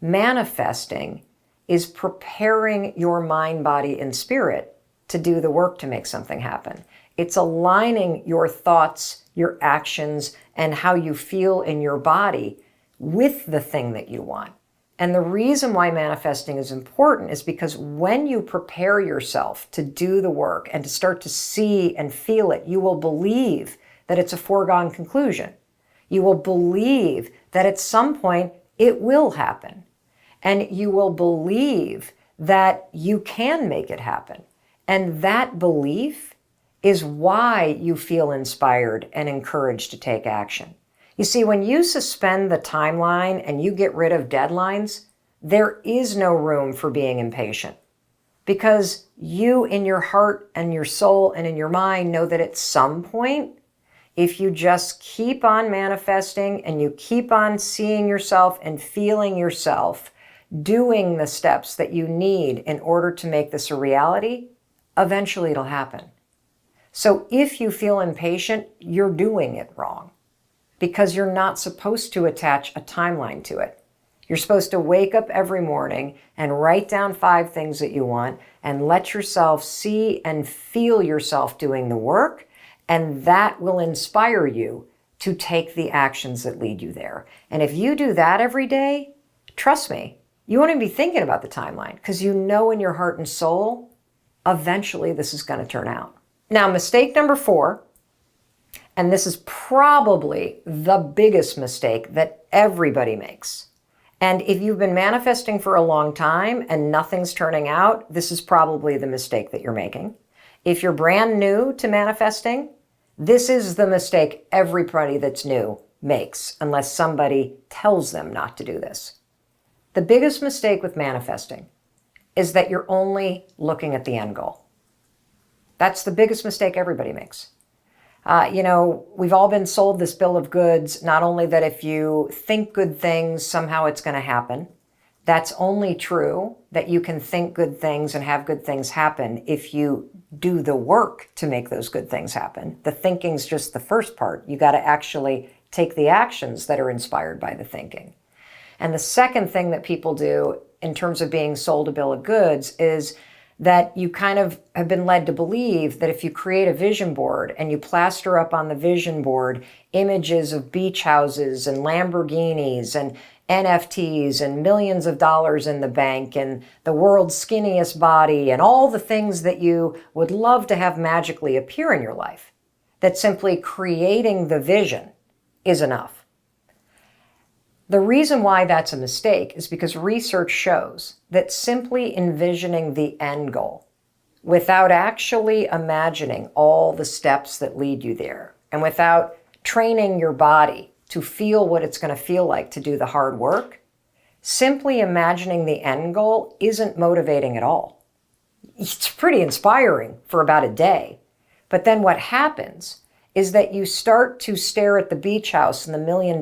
Manifesting is preparing your mind, body, and spirit to do the work to make something happen. It's aligning your thoughts, your actions, and how you feel in your body with the thing that you want. And the reason why manifesting is important is because when you prepare yourself to do the work and to start to see and feel it, you will believe that it's a foregone conclusion. You will believe that at some point it will happen. And you will believe that you can make it happen. And that belief is why you feel inspired and encouraged to take action. You see, when you suspend the timeline and you get rid of deadlines, there is no room for being impatient. Because you in your heart and your soul and in your mind know that at some point, if you just keep on manifesting and you keep on seeing yourself and feeling yourself doing the steps that you need in order to make this a reality, eventually it'll happen. So if you feel impatient, you're doing it wrong because you're not supposed to attach a timeline to it. You're supposed to wake up every morning and write down 5 things that you want and let yourself see and feel yourself doing the work, and that will inspire you to take the actions that lead you there. And if you do that every day, trust me, you won't even be thinking about the timeline because you know in your heart and soul, eventually this is going to turn out. Now, mistake number 4, and this is probably the biggest mistake that everybody makes. And if you've been manifesting for a long time and nothing's turning out, this is probably the mistake that you're making. If you're brand new to manifesting, this is the mistake everybody that's new makes unless somebody tells them not to do this. The biggest mistake with manifesting is that you're only looking at the end goal. That's the biggest mistake everybody makes. We've all been sold this bill of goods, not only that if you think good things, somehow it's going to happen. That's only true that you can think good things and have good things happen if you do the work to make those good things happen. The thinking's just the first part. You got to actually take the actions that are inspired by the thinking. And the second thing that people do in terms of being sold a bill of goods is that you kind of have been led to believe that if you create a vision board and you plaster up on the vision board images of beach houses and Lamborghinis and NFTs and millions of dollars in the bank and the world's skinniest body and all the things that you would love to have magically appear in your life, that simply creating the vision is enough. The reason why that's a mistake is because research shows that simply envisioning the end goal without actually imagining all the steps that lead you there and without training your body to feel what it's going to feel like to do the hard work, simply imagining the end goal isn't motivating at all. It's pretty inspiring for about a day. But then what happens is that you start to stare at the beach house and the $1 million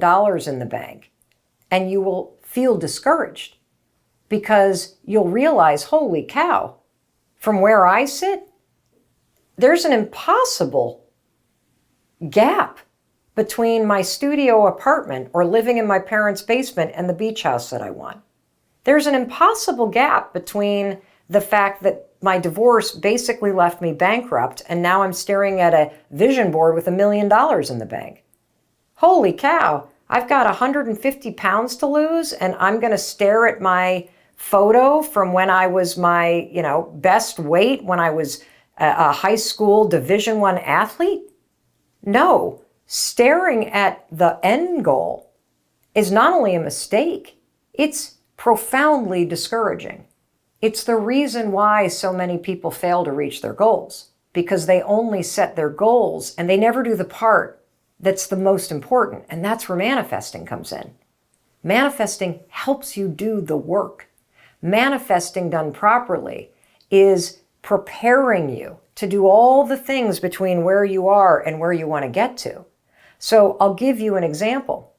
in the bank, and you will feel discouraged because you'll realize, holy cow, from where I sit, there's an impossible gap between my studio apartment or living in my parents' basement and the beach house that I want. There's an impossible gap between the fact that my divorce basically left me bankrupt and now I'm staring at a vision board with $1 million in the bank. Holy cow. I've got 150 pounds to lose and I'm going to stare at my photo from when I was my, best weight when I was a high school Division I athlete? No, staring at the end goal is not only a mistake, it's profoundly discouraging. It's the reason why so many people fail to reach their goals, because they only set their goals and they never do the part that's the most important, and that's where manifesting comes in. Manifesting helps you do the work. Manifesting done properly is preparing you to do all the things between where you are and where you want to get to. So I'll give you an example.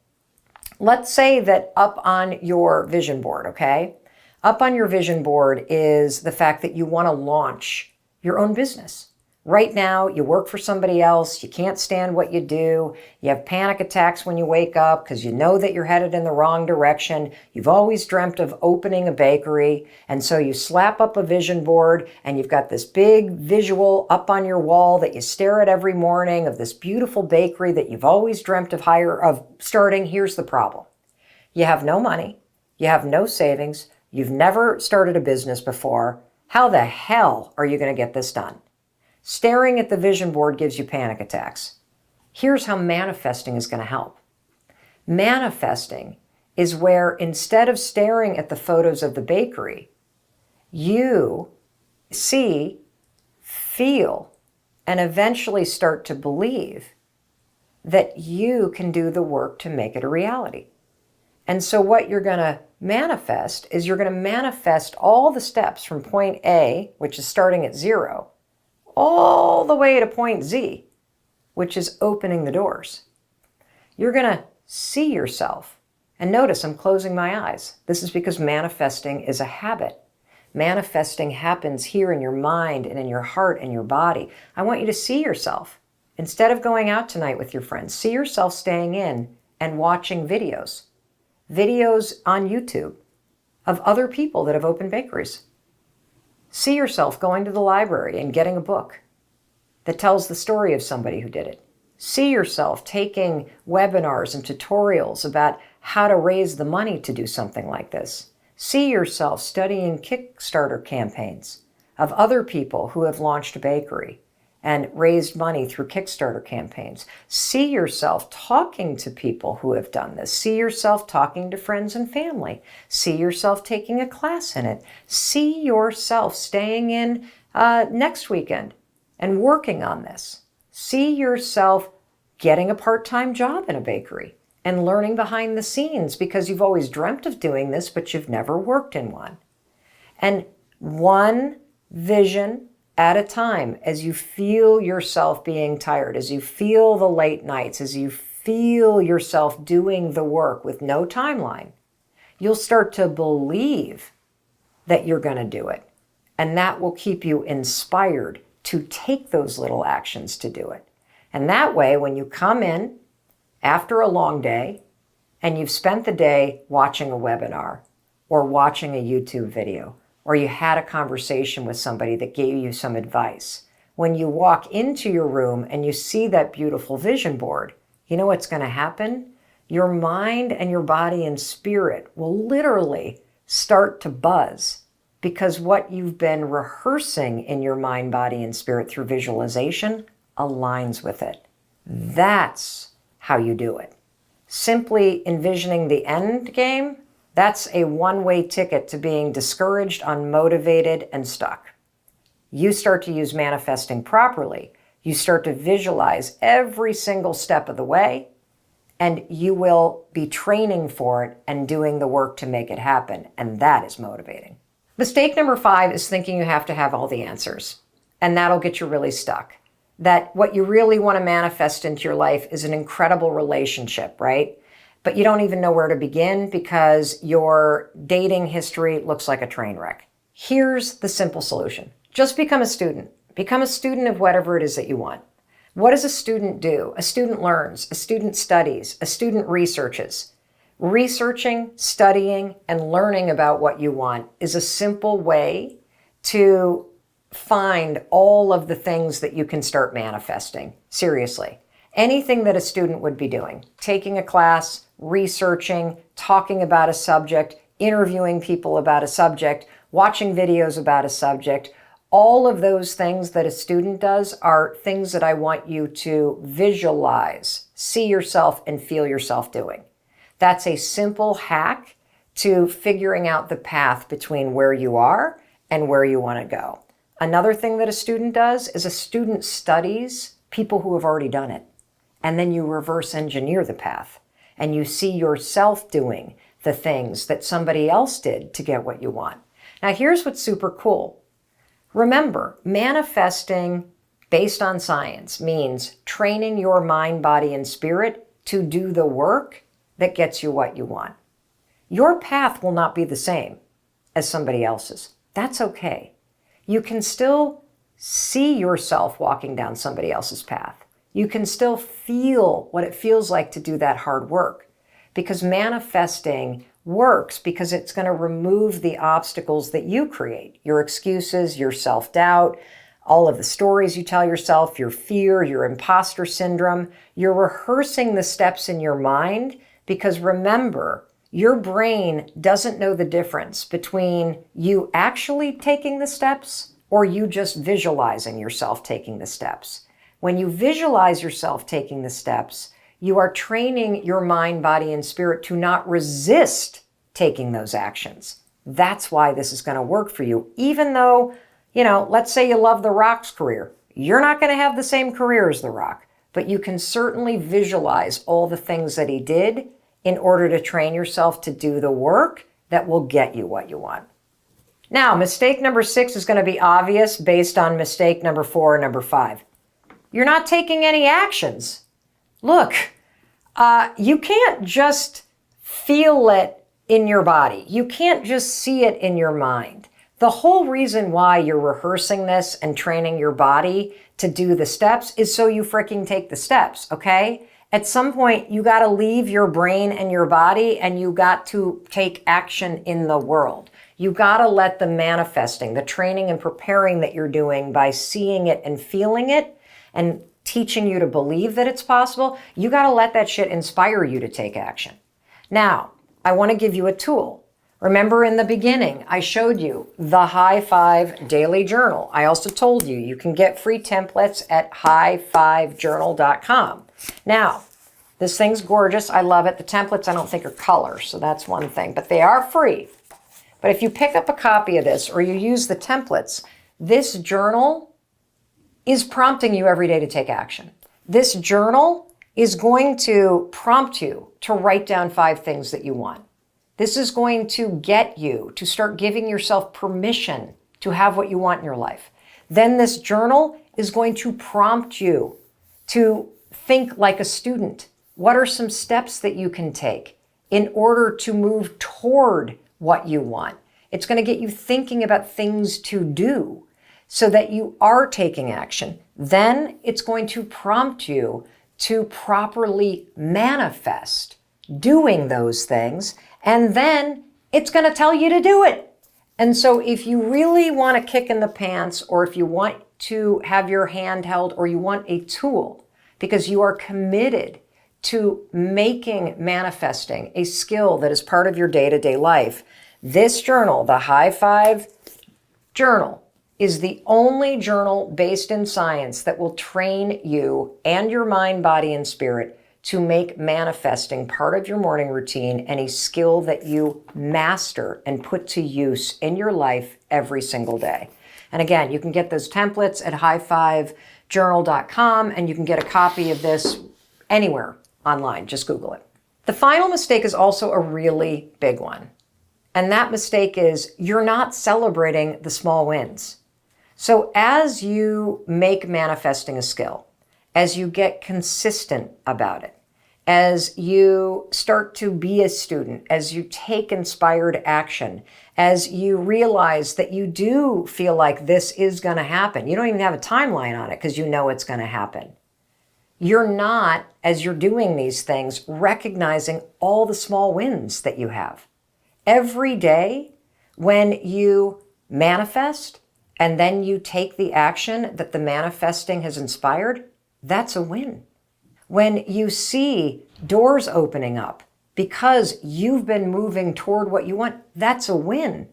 Let's say that up on your vision board, okay? Up on your vision board is the fact that you want to launch your own business. Right now, you work for somebody else, you can't stand what you do, you have panic attacks when you wake up because you know that you're headed in the wrong direction, you've always dreamt of opening a bakery, and so you slap up a vision board and you've got this big visual up on your wall that you stare at every morning of this beautiful bakery that you've always dreamt of starting. Here's the problem. You have no money, you have no savings, you've never started a business before. How the hell are you going to get this done? Staring at the vision board gives you panic attacks. Here's how manifesting is going to help. Manifesting is where instead of staring at the photos of the bakery, you see, feel, and eventually start to believe that you can do the work to make it a reality. And so what you're going to manifest is you're going to manifest all the steps from point A, which is starting at 0, all the way to point Z, which is opening the doors. You're going to see yourself. And notice I'm closing my eyes. This is because manifesting is a habit. Manifesting happens here in your mind and in your heart and your body. I want you to see yourself. Instead of going out tonight with your friends, see yourself staying in and watching videos. Videos on YouTube of other people that have opened bakeries. See yourself going to the library and getting a book that tells the story of somebody who did it. See yourself taking webinars and tutorials about how to raise the money to do something like this. See yourself studying Kickstarter campaigns of other people who have launched a bakery and raised money through Kickstarter campaigns. See yourself talking to people who have done this. See yourself talking to friends and family. See yourself taking a class in it. See yourself staying in next weekend and working on this. See yourself getting a part-time job in a bakery and learning behind the scenes because you've always dreamt of doing this, but you've never worked in one. And one vision at a time, as you feel yourself being tired, as you feel the late nights, as you feel yourself doing the work with no timeline, you'll start to believe that you're going to do it. And that will keep you inspired to take those little actions to do it. And that way, when you come in after a long day and you've spent the day watching a webinar or watching a YouTube video, or you had a conversation with somebody that gave you some advice, when you walk into your room and you see that beautiful vision board, you know what's going to happen? Your mind and your body and spirit will literally start to buzz, because what you've been rehearsing in your mind, body, and spirit through visualization aligns with it. That's how you do it. Simply envisioning the end game, that's a one-way ticket to being discouraged, unmotivated, and stuck. You start to use manifesting properly. You start to visualize every single step of the way, and you will be training for it and doing the work to make it happen. And that is motivating. Mistake number 5 is thinking you have to have all the answers. And that'll get you really stuck. That what you really want to manifest into your life is an incredible relationship, right? But you don't even know where to begin because your dating history looks like a train wreck. Here's the simple solution. Just become a student. Become a student of whatever it is that you want. What does a student do? A student learns, a student studies, a student researches. Researching, studying, and learning about what you want is a simple way to find all of the things that you can start manifesting. Seriously. Anything that a student would be doing, taking a class, researching, talking about a subject, interviewing people about a subject, watching videos about a subject, all of those things that a student does are things that I want you to visualize, see yourself and feel yourself doing. That's a simple hack to figuring out the path between where you are and where you want to go. Another thing that a student does is a student studies people who have already done it. And then you reverse engineer the path and you see yourself doing the things that somebody else did to get what you want. Now, here's what's super cool. Remember, manifesting based on science means training your mind, body, and spirit to do the work that gets you what you want. Your path will not be the same as somebody else's. That's okay. You can still see yourself walking down somebody else's path. You can still feel what it feels like to do that hard work, because manifesting works because it's going to remove the obstacles that you create, your excuses, your self-doubt, all of the stories you tell yourself, your fear, your imposter syndrome. You're rehearsing the steps in your mind because remember, your brain doesn't know the difference between you actually taking the steps or you just visualizing yourself taking the steps. When you visualize yourself taking the steps, you are training your mind, body, and spirit to not resist taking those actions. That's why this is going to work for you. Even though, let's say you love The Rock's career. You're not going to have the same career as The Rock, but you can certainly visualize all the things that he did in order to train yourself to do the work that will get you what you want. Now, mistake number 6 is going to be obvious based on mistake number 4 and number 5. You're not taking any actions. Look, you can't just feel it in your body. You can't just see it in your mind. The whole reason why you're rehearsing this and training your body to do the steps is so you freaking take the steps, okay? At some point, you got to leave your brain and your body and you got to take action in the world. You got to let the manifesting, the training and preparing that you're doing by seeing it and feeling it and teaching you to believe that it's possible, you got to let that shit inspire you to take action. Now, I want to give you a tool. Remember in the beginning, I showed you the High 5 Daily Journal. I also told you you can get free templates at high5journal.com. Now, this thing's gorgeous. I love it. The templates I don't think are color, so that's one thing, but they are free. But if you pick up a copy of this or you use the templates, this journal is prompting you every day to take action. This journal is going to prompt you to write down 5 things that you want. This is going to get you to start giving yourself permission to have what you want in your life. Then this journal is going to prompt you to think like a student. What are some steps that you can take in order to move toward what you want? It's going to get you thinking about things to do so that you are taking action. Then it's going to prompt you to properly manifest doing those things. And then it's going to tell you to do it. And so if you really want a kick in the pants, or if you want to have your hand held, or you want a tool because you are committed to making manifesting a skill that is part of your day-to-day life, this journal, the High Five Journal, is the only journal based in science that will train you and your mind, body, and spirit to make manifesting part of your morning routine and a skill that you master and put to use in your life every single day. And again, you can get those templates at highfivejournal.com, and you can get a copy of this anywhere online. Just Google it. The final mistake is also a really big one. And that mistake is you're not celebrating the small wins. So as you make manifesting a skill, as you get consistent about it, as you start to be a student, as you take inspired action, as you realize that you do feel like this is going to happen, you don't even have a timeline on it because you know it's going to happen. You're not, as you're doing these things, recognizing all the small wins that you have. Every day when you manifest and then you take the action that the manifesting has inspired, that's a win. When you see doors opening up because you've been moving toward what you want, that's a win.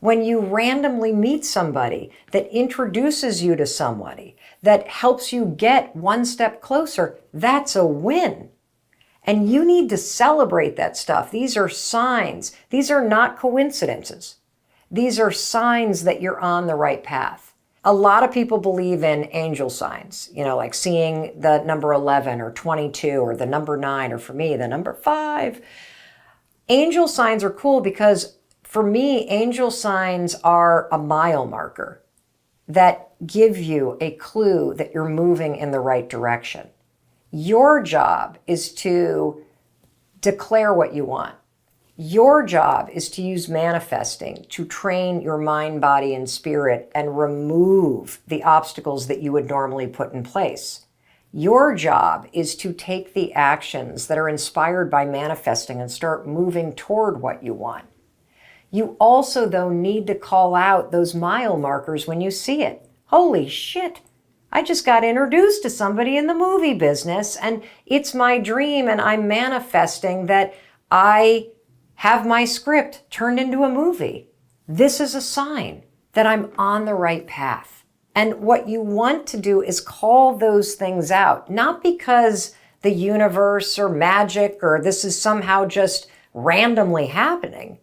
When you randomly meet somebody that introduces you to somebody that helps you get one step closer, that's a win. And you need to celebrate that stuff. These are signs. These are not coincidences. These are signs that you're on the right path. A lot of people believe in angel signs, like seeing the number 11 or 22 or the number 9, or for me, the number 5. Angel signs are cool because for me, angel signs are a mile marker that give you a clue that you're moving in the right direction. Your job is to declare what you want. Your job is to use manifesting to train your mind, body, and spirit and remove the obstacles that you would normally put in place. Your job is to take the actions that are inspired by manifesting and start moving toward what you want. You also, though, need to call out those mile markers when you see it. Holy shit! I just got introduced to somebody in the movie business, and it's my dream, and I'm manifesting that I have my script turned into a movie. This is a sign that I'm on the right path. And what you want to do is call those things out, not because the universe or magic or this is somehow just randomly happening.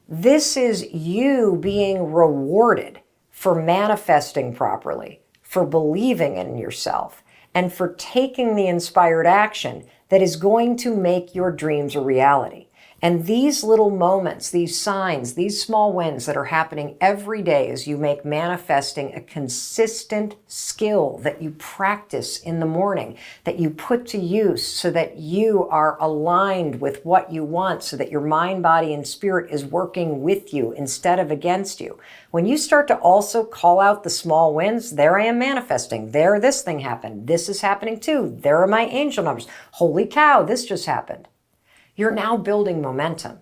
This is you being rewarded for manifesting properly, for believing in yourself, and for taking the inspired action that is going to make your dreams a reality. And these little moments, these signs, these small wins that are happening every day as you make manifesting a consistent skill that you practice in the morning, that you put to use so that you are aligned with what you want, so that your mind, body, and spirit is working with you instead of against you. When you start to also call out the small wins, there I am manifesting. There, this thing happened. This is happening too. There are my angel numbers. Holy cow, this just happened. You're now building momentum.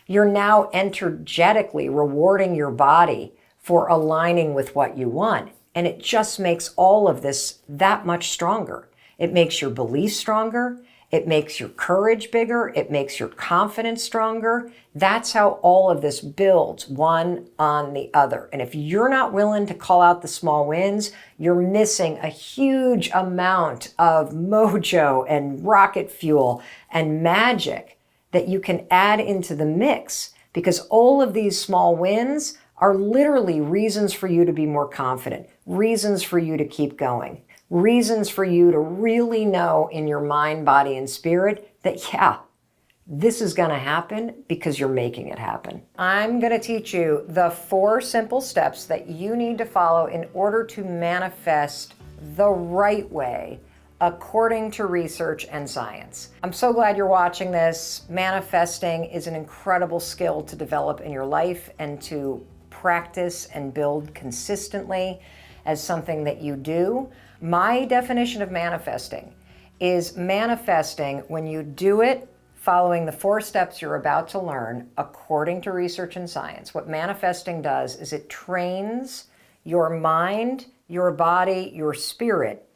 You're now energetically rewarding your body for aligning with what you want. And it just makes all of this that much stronger. It makes your belief stronger. It makes your courage bigger. It makes your confidence stronger. That's how all of this builds one on the other. And if you're not willing to call out the small wins, you're missing a huge amount of mojo and rocket fuel and magic that you can add into the mix, because all of these small wins are literally reasons for you to be more confident, reasons for you to keep going, reasons for you to really know in your mind, body, and spirit that, yeah, This is going to happen because you're making it happen. I'm going to teach you the 4 simple steps that you need to follow in order to manifest the right way, according to research and science. I'm so glad you're watching this. Manifesting is an incredible skill to develop in your life and to practice and build consistently as something that you do. My definition of manifesting is manifesting when you do it following the 4 steps you're about to learn according to research and science. What manifesting does is it trains your mind, your body, your spirit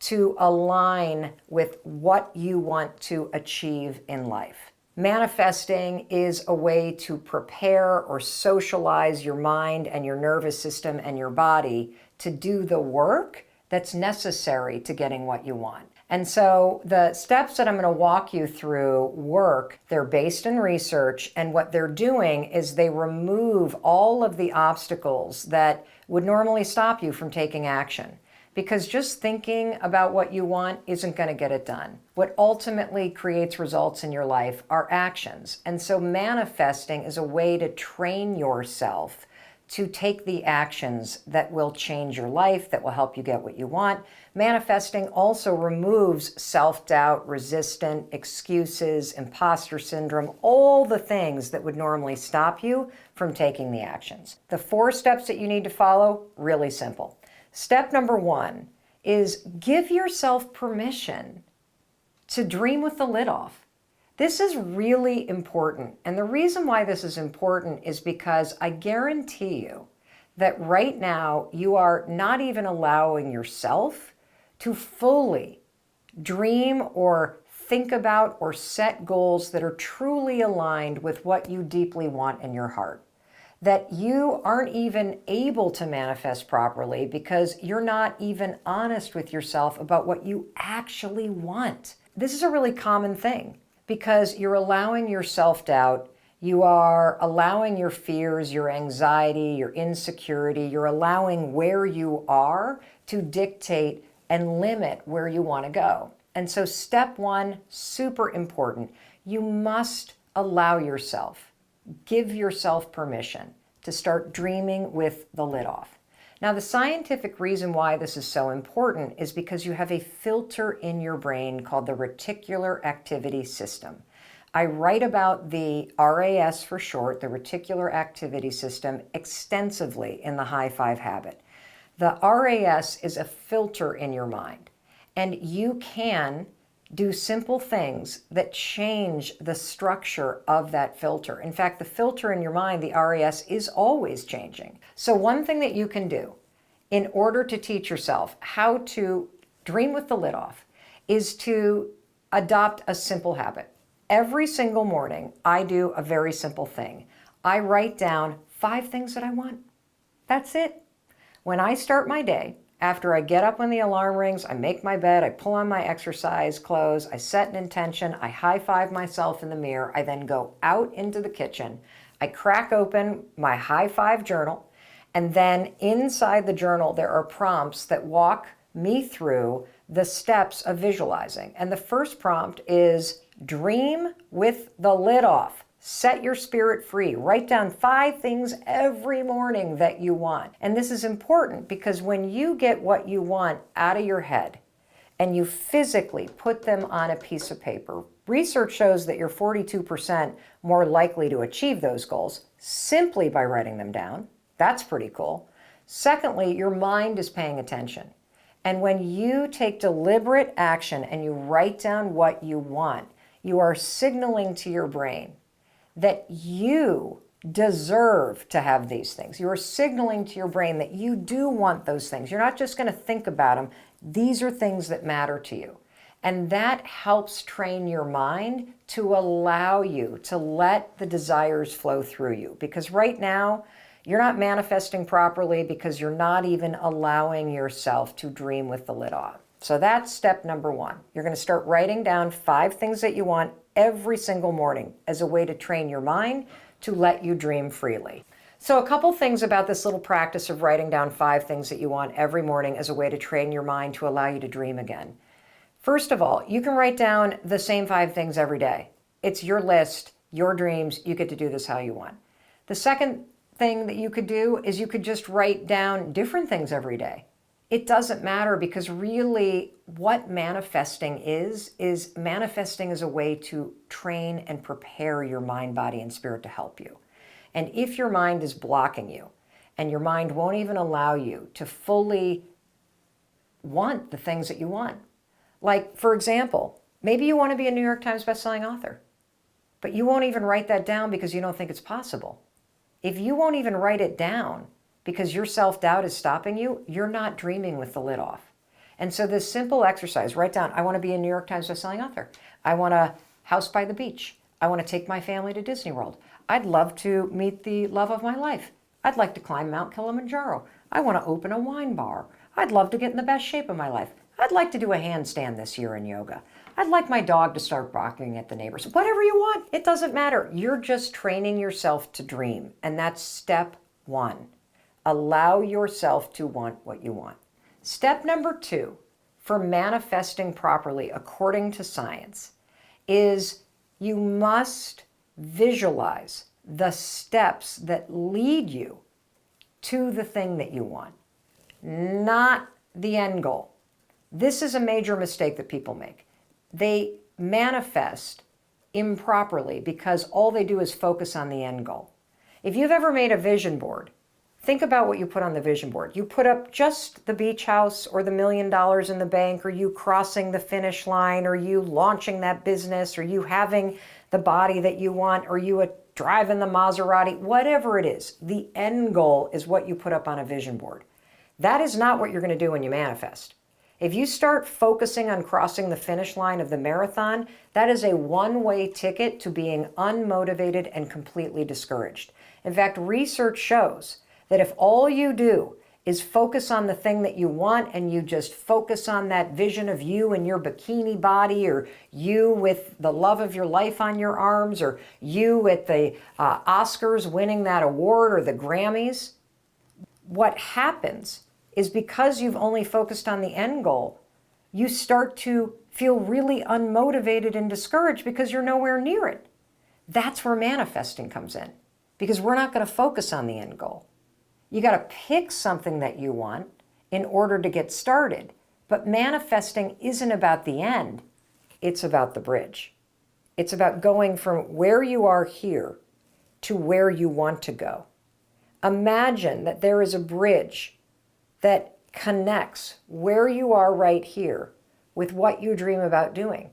to align with what you want to achieve in life. Manifesting is a way to prepare or socialize your mind and your nervous system and your body to do the work that's necessary to getting what you want. And so the steps that I'm going to walk you through work, they're based in research, and what they're doing is they remove all of the obstacles that would normally stop you from taking action. Because just thinking about what you want isn't going to get it done. What ultimately creates results in your life are actions. And so manifesting is a way to train yourself to take the actions that will change your life, that will help you get what you want. Manifesting also removes self-doubt, resistance, excuses, imposter syndrome, all the things that would normally stop you from taking the actions. The 4 steps that you need to follow, really simple. Step number 1 is give yourself permission to dream with the lid off. This is really important. And the reason why this is important is because I guarantee you that right now you are not even allowing yourself to fully dream or think about or set goals that are truly aligned with what you deeply want in your heart. That you aren't even able to manifest properly because you're not even honest with yourself about what you actually want. This is a really common thing because you're allowing your self-doubt, you are allowing your fears, your anxiety, your insecurity, you're allowing where you are to dictate and limit where you want to go. And so step 1, super important. You must allow yourself, give yourself permission to start dreaming with the lid off. Now, the scientific reason why this is so important is because you have a filter in your brain called the reticular activity system. I write about the RAS for short, the reticular activity system, extensively in the High 5 Habit. The RAS is a filter in your mind, and you can do simple things that change the structure of that filter. In fact, the filter in your mind, the RAS, is always changing. So one thing that you can do in order to teach yourself how to dream with the lid off is to adopt a simple habit. Every single morning, I do a very simple thing. I write down 5 things that I want. That's it. When I start my day, after I get up when the alarm rings, I make my bed, I pull on my exercise clothes, I set an intention, I high-five myself in the mirror, I then go out into the kitchen, I crack open my high-five journal, and then inside the journal there are prompts that walk me through the steps of visualizing. And the first prompt is dream with the lid off. Set your spirit free. Write down 5 things every morning that you want. And this is important because when you get what you want out of your head and you physically put them on a piece of paper, research shows that you're 42% more likely to achieve those goals simply by writing them down. That's pretty cool. Secondly, your mind is paying attention. And when you take deliberate action and you write down what you want, you are signaling to your brain that you deserve to have these things. You are signaling to your brain that you do want those things. You're not just going to think about them. These are things that matter to you. And that helps train your mind to allow you to let the desires flow through you. Because right now, you're not manifesting properly because you're not even allowing yourself to dream with the lid off. So that's step number 1. You're going to start writing down 5 things that you want every single morning as a way to train your mind to let you dream freely. So a couple things about this little practice of writing down 5 things that you want every morning as a way to train your mind to allow you to dream again. First of all, you can write down the same 5 things every day. It's your list, your dreams. You get to do this how you want. The second thing that you could do is you could just write down different things every day. It doesn't matter, because really what manifesting is manifesting is a way to train and prepare your mind, body, and spirit to help you. And if your mind is blocking you and your mind won't even allow you to fully want the things that you want, like, for example, maybe you want to be a New York Times bestselling author, but you won't even write that down because you don't think it's possible. If you won't even write it down because your self-doubt is stopping you, you're not dreaming with the lid off. And so this simple exercise, write down, I want to be a New York Times bestselling author. I want a house by the beach. I want to take my family to Disney World. I'd love to meet the love of my life. I'd like to climb Mount Kilimanjaro. I want to open a wine bar. I'd love to get in the best shape of my life. I'd like to do a handstand this year in yoga. I'd like my dog to start barking at the neighbors. Whatever you want, it doesn't matter. You're just training yourself to dream. And that's step one. Allow yourself to want what you want. Step number two for manifesting properly according to science is you must visualize the steps that lead you to the thing that you want, not the end goal. This is a major mistake that people make. They manifest improperly because all they do is focus on the end goal. If you've ever made a vision board, think about what you put on the vision board. You put up just the beach house or the $1 million in the bank, or you crossing the finish line, or you launching that business, or you having the body that you want, or you driving the Maserati, whatever it is. The end goal is what you put up on a vision board. That is not what you're going to do when you manifest. If you start focusing on crossing the finish line of the marathon, that is a one-way ticket to being unmotivated and completely discouraged. In fact, research shows that if all you do is focus on the thing that you want, and you just focus on that vision of you and your bikini body, or you with the love of your life on your arms, or you at the Oscars winning that award, or the Grammys, what happens is because you've only focused on the end goal, you start to feel really unmotivated and discouraged because you're nowhere near it. That's where manifesting comes in, because we're not going to focus on the end goal. You got to pick something that you want in order to get started. But manifesting isn't about the end. It's about the bridge. It's about going from where you are here to where you want to go. Imagine that there is a bridge that connects where you are right here with what you dream about doing.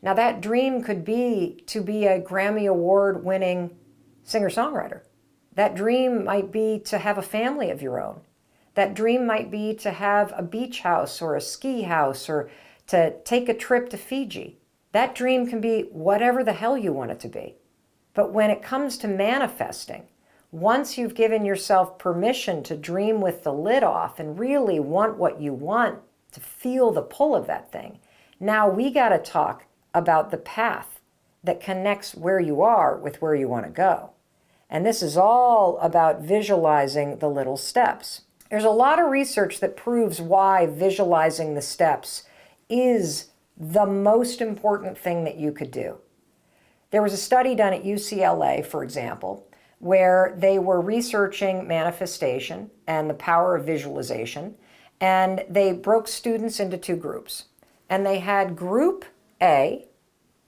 Now, that dream could be to be a Grammy Award-winning singer-songwriter. That dream might be to have a family of your own. That dream might be to have a beach house or a ski house, or to take a trip to Fiji. That dream can be whatever the hell you want it to be. But when it comes to manifesting, once you've given yourself permission to dream with the lid off and really want what you want, to feel the pull of that thing, now we got to talk about the path that connects where you are with where you want to go. And this is all about visualizing the little steps. There's a lot of research that proves why visualizing the steps is the most important thing that you could do. There was a study done at UCLA, for example, where they were researching manifestation and the power of visualization, and they broke students into two groups. And they had Group A,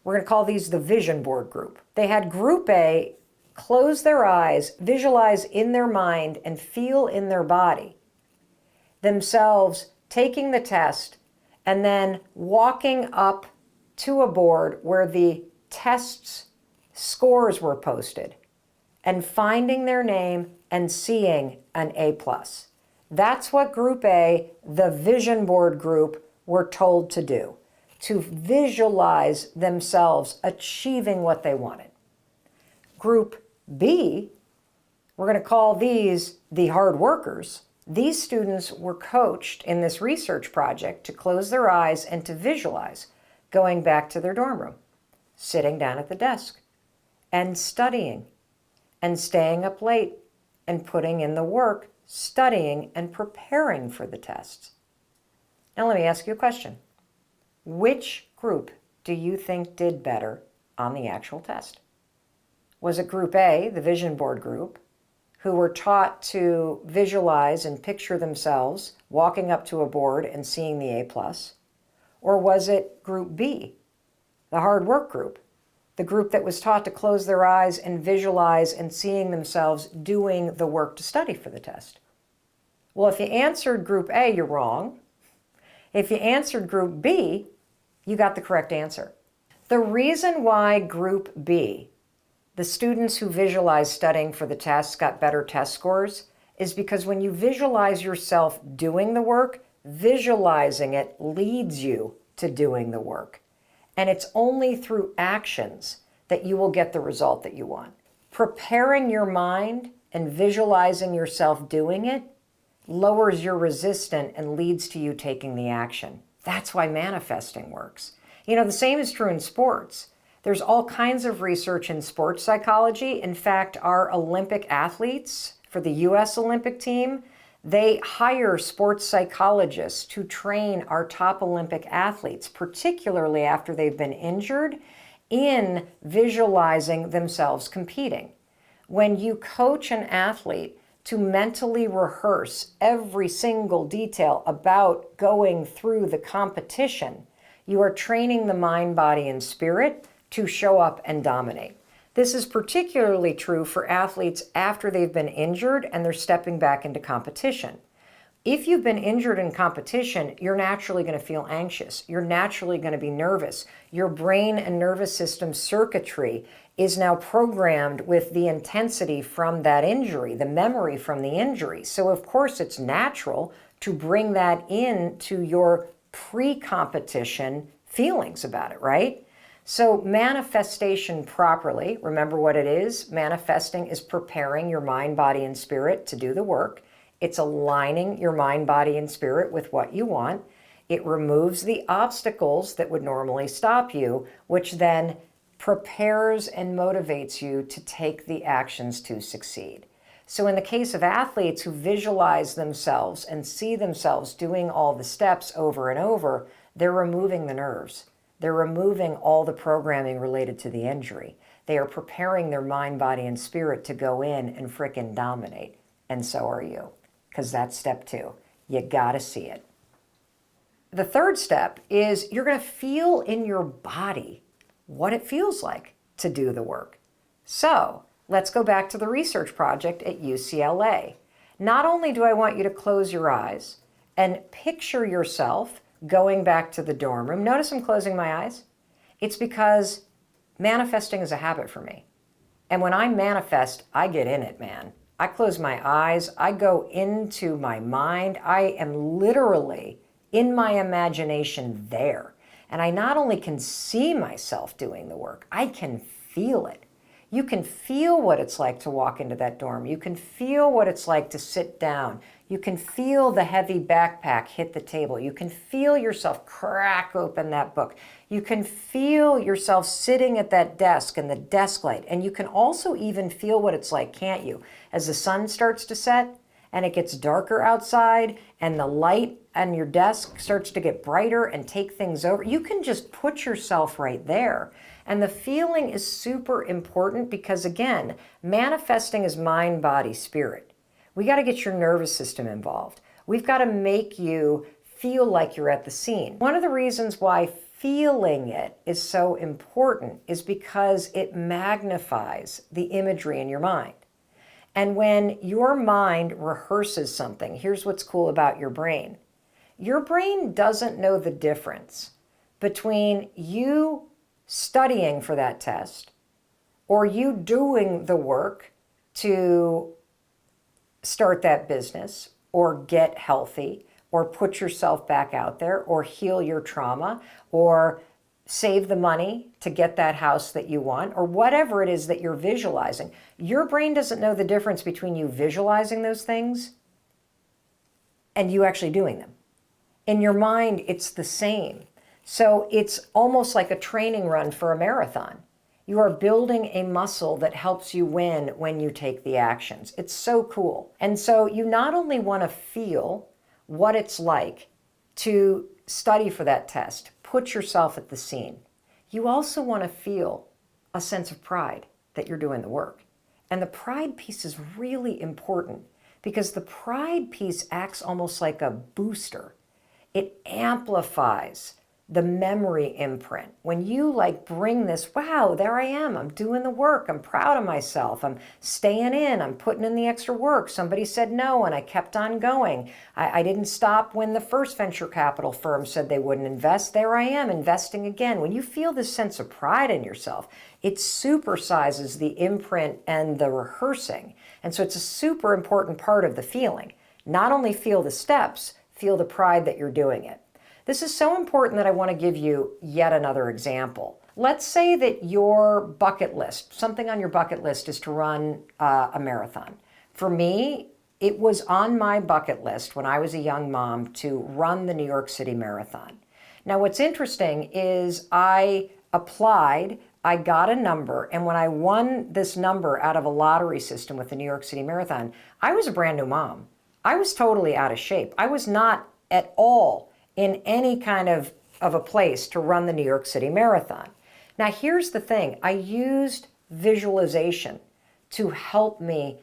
we're going to call these the vision board group. They had Group A close their eyes, visualize in their mind, and feel in their body themselves taking the test and then walking up to a board where the test's scores were posted and finding their name and seeing an A+. That's what Group A, the vision board group, were told to do, to visualize themselves achieving what they wanted. Group B, we're going to call these the hard workers. These students were coached in this research project to close their eyes and to visualize going back to their dorm room, sitting down at the desk, and studying, and staying up late, and putting in the work, studying and preparing for the tests. Now let me ask you a question. Which group do you think did better on the actual test? Was it group A, the vision board group, who were taught to visualize and picture themselves walking up to a board and seeing the A+? Or was it group B, the hard work group, the group that was taught to close their eyes and visualize and seeing themselves doing the work to study for the test? Well, if you answered group A, you're wrong. If you answered group B, you got the correct answer. The reason why group B, the students who visualized studying for the test, got better test scores is because when you visualize yourself doing the work, visualizing it leads you to doing the work. And it's only through actions that you will get the result that you want. Preparing your mind and visualizing yourself doing it lowers your resistance and leads to you taking the action. That's why manifesting works. You know, the same is true in sports. There's all kinds of research in sports psychology. In fact, our Olympic athletes for the U.S. Olympic team, they hire sports psychologists to train our top Olympic athletes, particularly after they've been injured, in visualizing themselves competing. When you coach an athlete to mentally rehearse every single detail about going through the competition, you are training the mind, body, and spirit to show up and dominate. This is particularly true for athletes after they've been injured and they're stepping back into competition. If you've been injured in competition, you're naturally going to feel anxious. You're naturally going to be nervous. Your brain and nervous system circuitry is now programmed with the intensity from that injury, the memory from the injury. So of course it's natural to bring that into your pre-competition feelings about it, right? So manifestation properly, remember what it is? Manifesting is preparing your mind, body, and spirit to do the work. It's aligning your mind, body, and spirit with what you want. It removes the obstacles that would normally stop you, which then prepares and motivates you to take the actions to succeed. So in the case of athletes who visualize themselves and see themselves doing all the steps over and over, they're removing the nerves. They're removing all the programming related to the injury. They are preparing their mind, body, and spirit to go in and frickin' dominate. And so are you, because that's step 2. You gotta see it. The third step is you're gonna feel in your body what it feels like to do the work. So let's go back to the research project at UCLA. Not only do I want you to close your eyes and picture yourself going back to the dorm room. Notice I'm closing my eyes. It's because manifesting is a habit for me. And when I manifest, I get in it, man. I close my eyes. I go into my mind. I am literally in my imagination there. And I not only can see myself doing the work, I can feel it. You can feel what it's like to walk into that dorm. You can feel what it's like to sit down. You can feel the heavy backpack hit the table. You can feel yourself crack open that book. You can feel yourself sitting at that desk and the desk light. And you can also even feel what it's like, can't you? As the sun starts to set and it gets darker outside and the light on your desk starts to get brighter and take things over. You can just put yourself right there. And the feeling is super important because, again, manifesting is mind, body, spirit. We got to get your nervous system involved. We've got to make you feel like you're at the scene. One of the reasons why feeling it is so important is because it magnifies the imagery in your mind. And when your mind rehearses something, here's what's cool about your brain. Your brain doesn't know the difference between you studying for that test or you doing the work to start that business or get healthy or put yourself back out there or heal your trauma or save the money to get that house that you want or whatever it is that you're visualizing. Your brain doesn't know the difference between you visualizing those things and you actually doing them. In your mind, it's the same. So it's almost like a training run for a marathon. You are building a muscle that helps you win when you take the actions. It's so cool. And so you not only want to feel what it's like to study for that test, put yourself at the scene. You also want to feel a sense of pride that you're doing the work. And the pride piece is really important because the pride piece acts almost like a booster. It amplifies the memory imprint. When you like bring this, wow, there I am, I'm doing the work, I'm proud of myself, I'm staying in, I'm putting in the extra work. Somebody said no and I kept on going. I didn't stop when the first venture capital firm said they wouldn't invest. There I am investing again. When you feel this sense of pride in yourself, it supersizes the imprint and the rehearsing. And so it's a super important part of the feeling. Not only feel the steps, feel the pride that you're doing it. This is so important that I want to give you yet another example. Let's say that your bucket list, something on your bucket list is to run a marathon. For me, it was on my bucket list when I was a young mom to run the New York City Marathon. Now, what's interesting is I applied, I got a number, and when I won this number out of a lottery system with the New York City Marathon, I was a brand new mom. I was totally out of shape. I was not at all in any kind of a place to run the New York City Marathon. Now, here's the thing. I used visualization to help me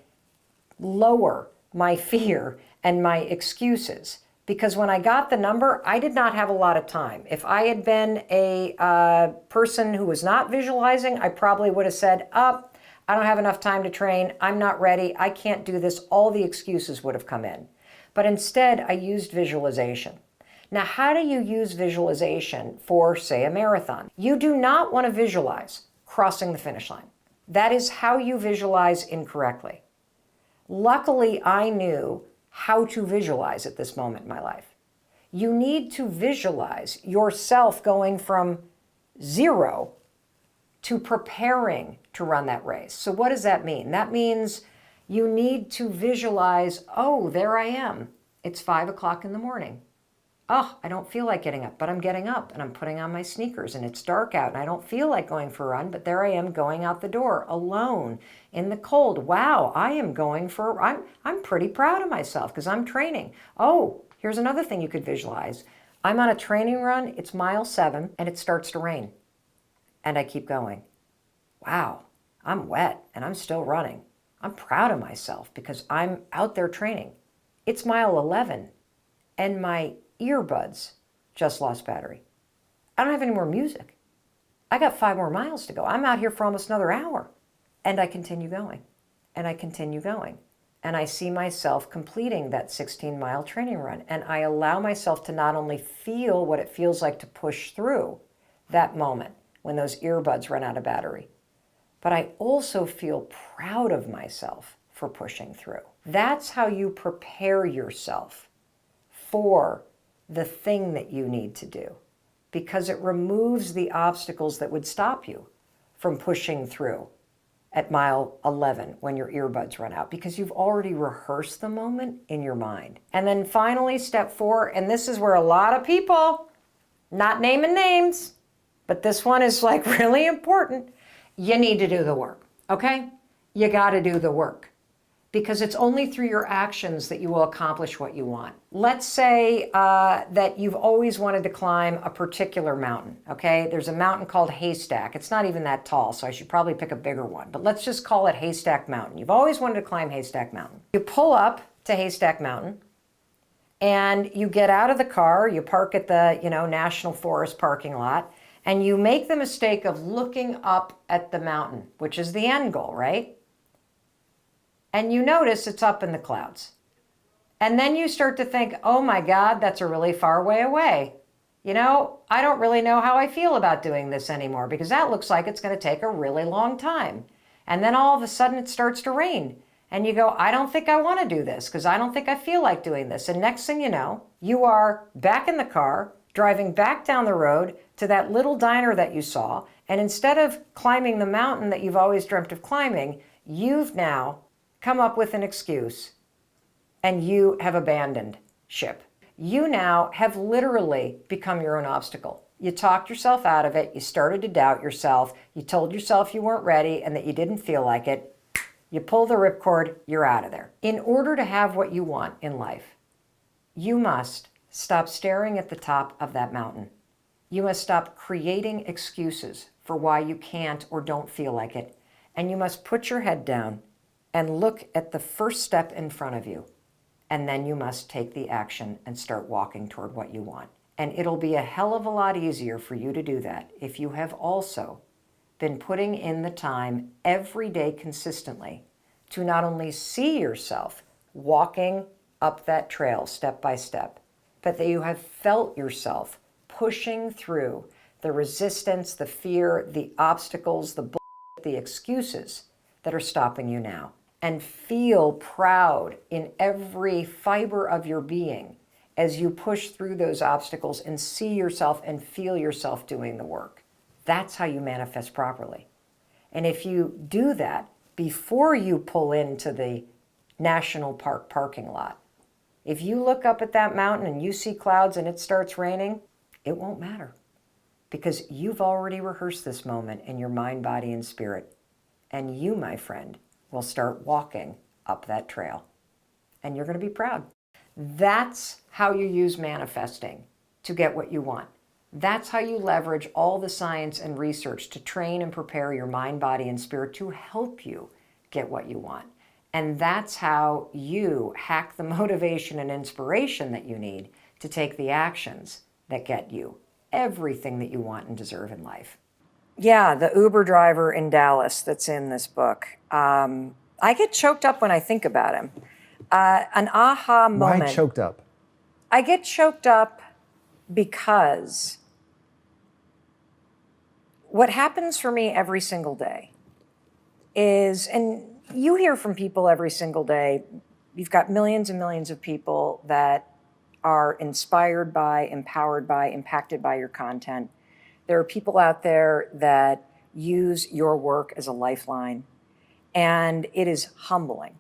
lower my fear and my excuses. Because when I got the number, I did not have a lot of time. If I had been a person who was not visualizing, I probably would have said, I don't have enough time to train, I'm not ready, I can't do this. All the excuses would have come in. But instead, I used visualization. Now, how do you use visualization for, say, a marathon? You do not want to visualize crossing the finish line. That is how you visualize incorrectly. Luckily, I knew how to visualize at this moment in my life. You need to visualize yourself going from 0 to preparing to run that race. So what does that mean? That means you need to visualize, oh, there I am. It's 5 o'clock in the morning. Oh, I don't feel like getting up, but I'm getting up and I'm putting on my sneakers and it's dark out and I don't feel like going for a run, but there I am going out the door alone in the cold. Wow, I am going for, I'm pretty proud of myself because I'm training. Oh, here's another thing you could visualize. I'm on a training run, it's mile 7 and it starts to rain and I keep going. Wow, I'm wet and I'm still running. I'm proud of myself because I'm out there training. It's mile 11 and my earbuds just lost battery. I don't have any more music. I got 5 more miles to go. I'm out here for almost another hour. And I continue going. And I continue going. And I see myself completing that 16-mile training run. And I allow myself to not only feel what it feels like to push through that moment when those earbuds run out of battery, but I also feel proud of myself for pushing through. That's how you prepare yourself for the thing that you need to do, because it removes the obstacles that would stop you from pushing through at mile 11 when your earbuds run out, because you've already rehearsed the moment in your mind. And then finally, step 4, and this is where a lot of people, not naming names, but this one is like really important. You need to do the work, okay? You got to do the work. Because it's only through your actions that you will accomplish what you want. Let's say that you've always wanted to climb a particular mountain, okay? There's a mountain called Haystack. It's not even that tall, so I should probably pick a bigger one. But let's just call it Haystack Mountain. You've always wanted to climb Haystack Mountain. You pull up to Haystack Mountain, and you get out of the car, you park at the National Forest parking lot, and you make the mistake of looking up at the mountain, which is the end goal, right? And you notice it's up in the clouds. And then you start to think, oh my God, that's a really far way away. I don't really know how I feel about doing this anymore because that looks like it's going to take a really long time. And then all of a sudden it starts to rain. And you go, I don't think I want to do this because I don't think I feel like doing this. And next thing you know, you are back in the car, driving back down the road to that little diner that you saw. And instead of climbing the mountain that you've always dreamt of climbing, you've now come up with an excuse and you have abandoned ship. You now have literally become your own obstacle. You talked yourself out of it. You started to doubt yourself. You told yourself you weren't ready and that you didn't feel like it. You pull the ripcord, you're out of there. In order to have what you want in life, you must stop staring at the top of that mountain. You must stop creating excuses for why you can't or don't feel like it. And you must put your head down and look at the first step in front of you. And then you must take the action and start walking toward what you want. And it'll be a hell of a lot easier for you to do that if you have also been putting in the time every day consistently to not only see yourself walking up that trail step by step, but that you have felt yourself pushing through the resistance, the fear, the obstacles, the excuses that are stopping you now. And feel proud in every fiber of your being as you push through those obstacles and see yourself and feel yourself doing the work. That's how you manifest properly. And if you do that before you pull into the national park parking lot, if you look up at that mountain and you see clouds and it starts raining, it won't matter, because you've already rehearsed this moment in your mind, body, and spirit. And you, my friend, will start walking up that trail. And you're going to be proud. That's how you use manifesting to get what you want. That's how you leverage all the science and research to train and prepare your mind, body, and spirit to help you get what you want. And that's how you hack the motivation and inspiration that you need to take the actions that get you everything that you want and deserve in life. Yeah, the Uber driver in Dallas that's in this book. I get choked up when I think about him. An aha moment. Why choked up? I get choked up because what happens for me every single day is, and you hear from people every single day, you've got millions and millions of people that are inspired by, empowered by, impacted by your content. There are people out there that use your work as a lifeline, and it is humbling.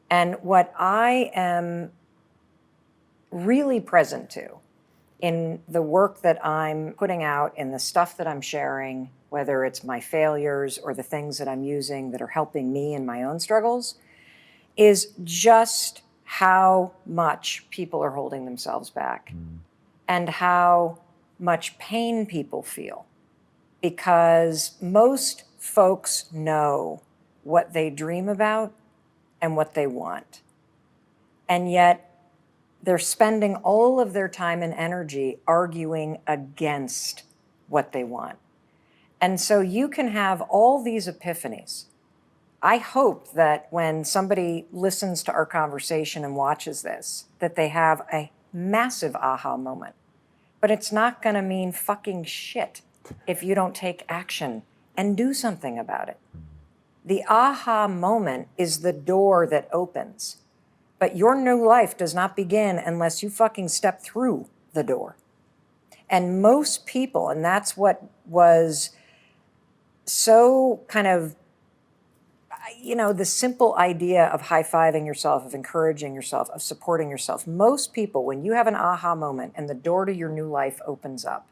And what I am really present to in the work that I'm putting out, in the stuff that I'm sharing, whether it's my failures or the things that I'm using that are helping me in my own struggles, is just how much people are holding themselves back and how much pain people feel. Because most folks know what they dream about and what they want. And yet they're spending all of their time and energy arguing against what they want. And so you can have all these epiphanies. I hope that when somebody listens to our conversation and watches this, that they have a massive aha moment. But it's not going to mean fucking shit if you don't take action and do something about it. The aha moment is the door that opens. But your new life does not begin unless you fucking step through the door. And most people, and that's what was so kind of, the simple idea of high-fiving yourself, of encouraging yourself, of supporting yourself. Most people, when you have an aha moment and the door to your new life opens up,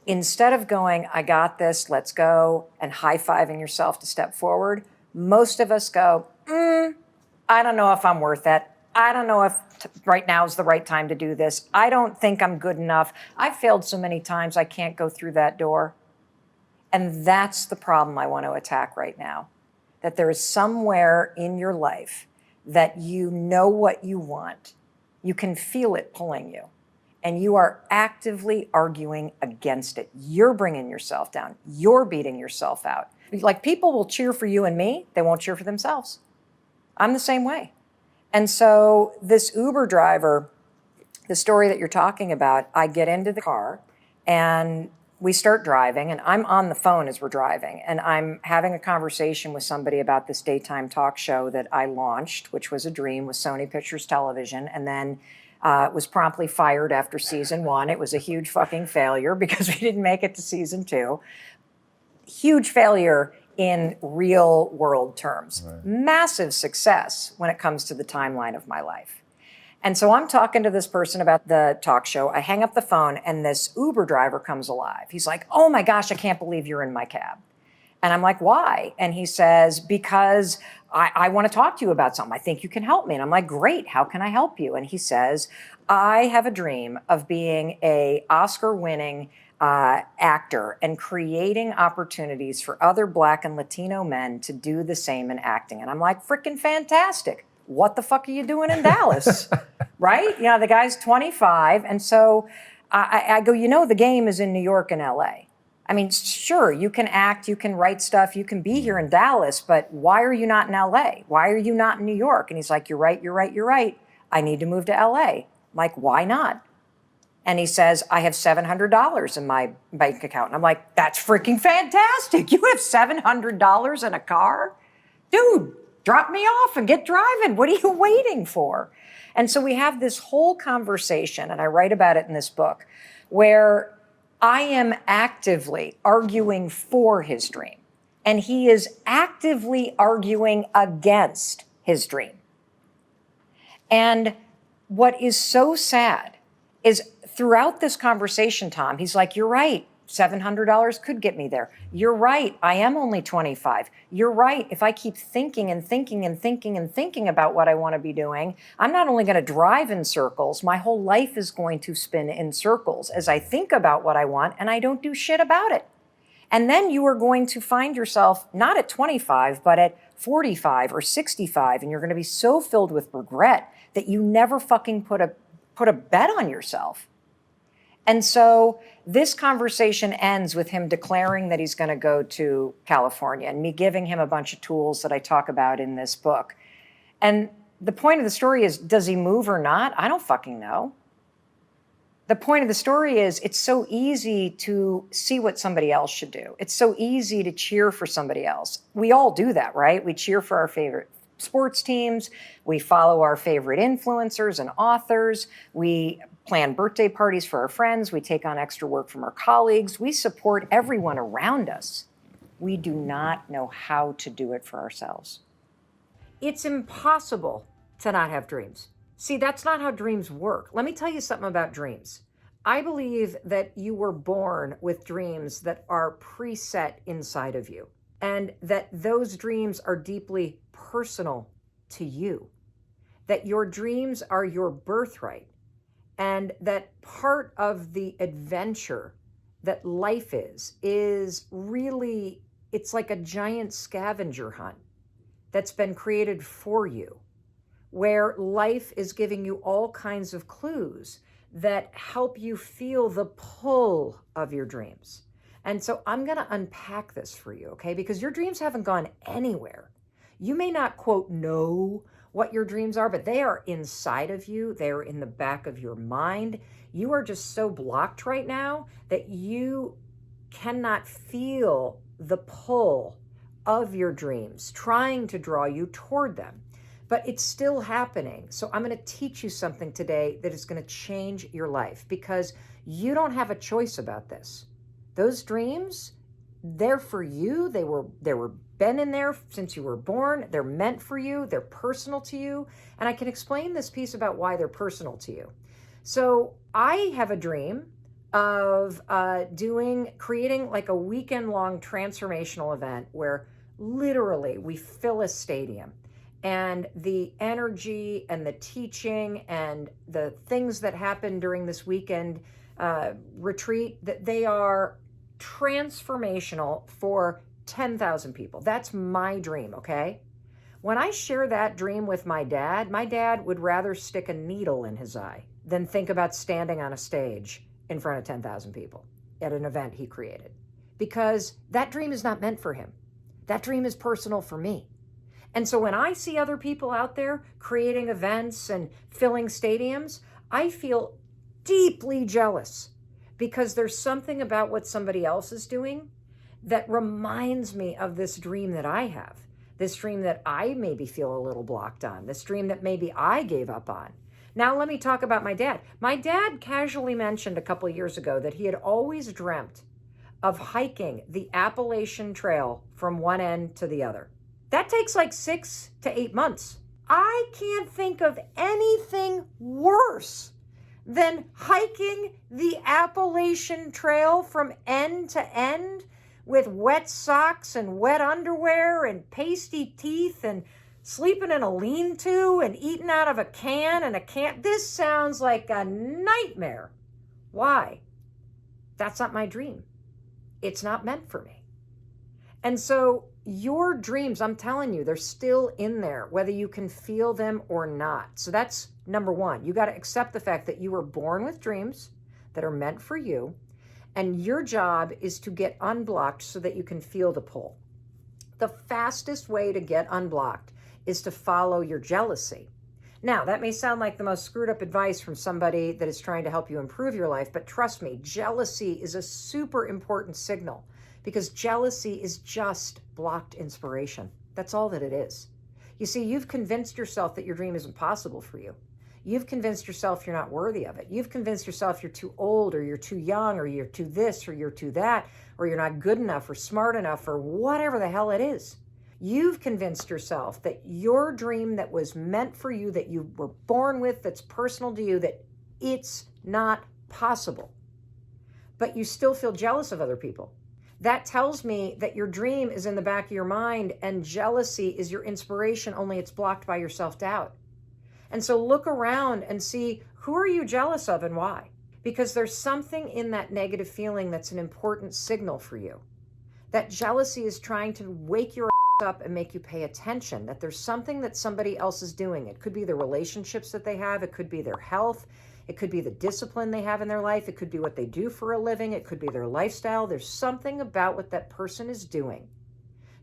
instead of going, I got this, let's go, and high-fiving yourself to step forward, most of us go, I don't know if I'm worth it. I don't know if right now is the right time to do this. I don't think I'm good enough. I've failed so many times, I can't go through that door. And that's the problem I want to attack right now. That there is somewhere in your life that you know what you want. You can feel it pulling you. And you are actively arguing against it. You're bringing yourself down. You're beating yourself out. Like, people will cheer for you and me. They won't cheer for themselves. I'm the same way. And so this Uber driver, the story that you're talking about, I get into the car and we start driving, and I'm on the phone as we're driving, and I'm having a conversation with somebody about this daytime talk show that I launched, which was a dream with Sony Pictures Television, and then was promptly fired after season 1. It was a huge fucking failure because we didn't make it to season 2. Huge failure in real world terms. Right. Massive success when it comes to the timeline of my life. And so I'm talking to this person about the talk show. I hang up the phone and this Uber driver comes alive. He's like, oh my gosh, I can't believe you're in my cab. And I'm like, why? And he says, because I want to talk to you about something. I think you can help me. And I'm like, great, how can I help you? And he says, I have a dream of being a Oscar-winning actor and creating opportunities for other Black and Latino men to do the same in acting. And I'm like, freaking fantastic. What the fuck are you doing in Dallas? Right? Yeah, the guy's 25. And so I go, the game is in New York and LA. I mean, sure, you can act, you can write stuff, you can be here in Dallas, but why are you not in LA? Why are you not in New York? And he's like, you're right. I need to move to LA. I'm like, why not? And he says, I have $700 in my bank account. And I'm like, that's freaking fantastic. You have $700 in a car? Dude, drop me off and get driving. What are you waiting for? And so we have this whole conversation, and I write about it in this book, where I am actively arguing for his dream, and he is actively arguing against his dream. And what is so sad is throughout this conversation, Tom, he's like, you're right. $700 could get me there. You're right. I am only 25. You're right. If I keep thinking about what I want to be doing, I'm not only going to drive in circles, my whole life is going to spin in circles as I think about what I want and I don't do shit about it. And then you are going to find yourself not at 25, but at 45 or 65, and you're going to be so filled with regret that you never fucking put a bet on yourself. And so this conversation ends with him declaring that he's going to go to California and me giving him a bunch of tools that I talk about in this book. And the point of the story is, does he move or not? I don't fucking know. The point of the story is, it's so easy to see what somebody else should do. It's so easy to cheer for somebody else. We all do that, right? We cheer for our favorite sports teams. We follow our favorite influencers and authors. We plan birthday parties for our friends. We take on extra work from our colleagues. We support everyone around us. We do not know how to do it for ourselves. It's impossible to not have dreams. See, that's not how dreams work. Let me tell you something about dreams. I believe that you were born with dreams that are preset inside of you, and that those dreams are deeply personal to you, that your dreams are your birthright. And that part of the adventure that life is really, it's like a giant scavenger hunt that's been created for you, where life is giving you all kinds of clues that help you feel the pull of your dreams. And so I'm going to unpack this for you, okay? Because your dreams haven't gone anywhere. You may not, quote, know what your dreams are, but they are inside of you. They're in the back of your mind. You are just so blocked right now that you cannot feel the pull of your dreams trying to draw you toward them. But it's still happening. So I'm going to teach you something today that is going to change your life, because you don't have a choice about this. Those dreams, they're for you. They were been in there since you were born. They're meant for you. They're personal to you. And I can explain this piece about why they're personal to you. So I have a dream of creating like a weekend-long transformational event where literally we fill a stadium, and the energy and the teaching and the things that happen during this weekend retreat, that they are transformational for 10,000 people. That's my dream, okay? When I share that dream with my dad would rather stick a needle in his eye than think about standing on a stage in front of 10,000 people at an event he created. Because that dream is not meant for him. That dream is personal for me. And so when I see other people out there creating events and filling stadiums, I feel deeply jealous, because there's something about what somebody else is doing that reminds me of this dream that I have, this dream that I maybe feel a little blocked on, this dream that maybe I gave up on. Now let me talk about my dad. My dad casually mentioned a couple of years ago that he had always dreamt of hiking the Appalachian Trail from one end to the other. That takes like 6 to 8 months. I can't think of anything worse than hiking the Appalachian Trail from end to end with wet socks and wet underwear and pasty teeth and sleeping in a lean-to and eating out of a can and a can. This sounds like a nightmare. Why? that's not my dream. It's not meant for me. And so your dreams, I'm telling you, they're still in there, whether you can feel them or not. So that's number one. You got to accept the fact that you were born with dreams that are meant for you. And your job is to get unblocked so that you can feel the pull. The fastest way to get unblocked is to follow your jealousy. Now, that may sound like the most screwed up advice from somebody that is trying to help you improve your life, but trust me, jealousy is a super important signal because jealousy is just blocked inspiration. That's all that it is. You see, you've convinced yourself that your dream isn't possible for you. You've convinced yourself you're not worthy of it. You've convinced yourself you're too old or you're too young or you're too this or you're too that or you're not good enough or smart enough or whatever the hell it is. You've convinced yourself that your dream that was meant for you, that you were born with, that's personal to you, that it's not possible. But you still feel jealous of other people. That tells me that your dream is in the back of your mind and jealousy is your inspiration, only it's blocked by your self-doubt. And so look around and see, who are you jealous of and why? Because there's something in that negative feeling that's an important signal for you. That jealousy is trying to wake your up and make you pay attention, that there's something that somebody else is doing. It could be the relationships that they have. It could be their health. It could be the discipline they have in their life. It could be what they do for a living. It could be their lifestyle. There's something about what that person is doing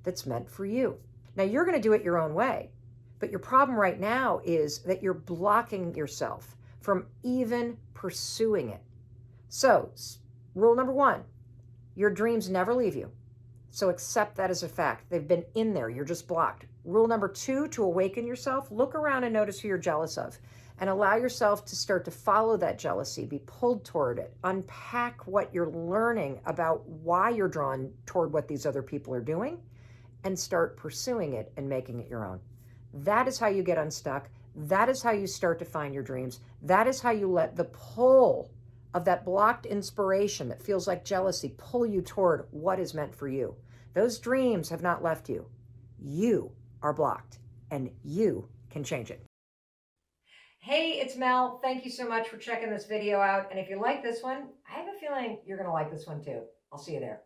that's meant for you. Now, you're going to do it your own way, but your problem right now is that you're blocking yourself from even pursuing it. So, rule number one, your dreams never leave you. So accept that as a fact. They've been in there. You're just blocked. Rule number two, to awaken yourself, look around and notice who you're jealous of and allow yourself to start to follow that jealousy, be pulled toward it, unpack what you're learning about why you're drawn toward what these other people are doing and start pursuing it and making it your own. That is how you get unstuck. That is how you start to find your dreams. That is how you let the pull of that blocked inspiration that feels like jealousy pull you toward what is meant for you. Those dreams have not left you. You are blocked and you can change it. Hey, it's Mel. Thank you so much for checking this video out. And if you like this one, I have a feeling you're going to like this one too. I'll see you there.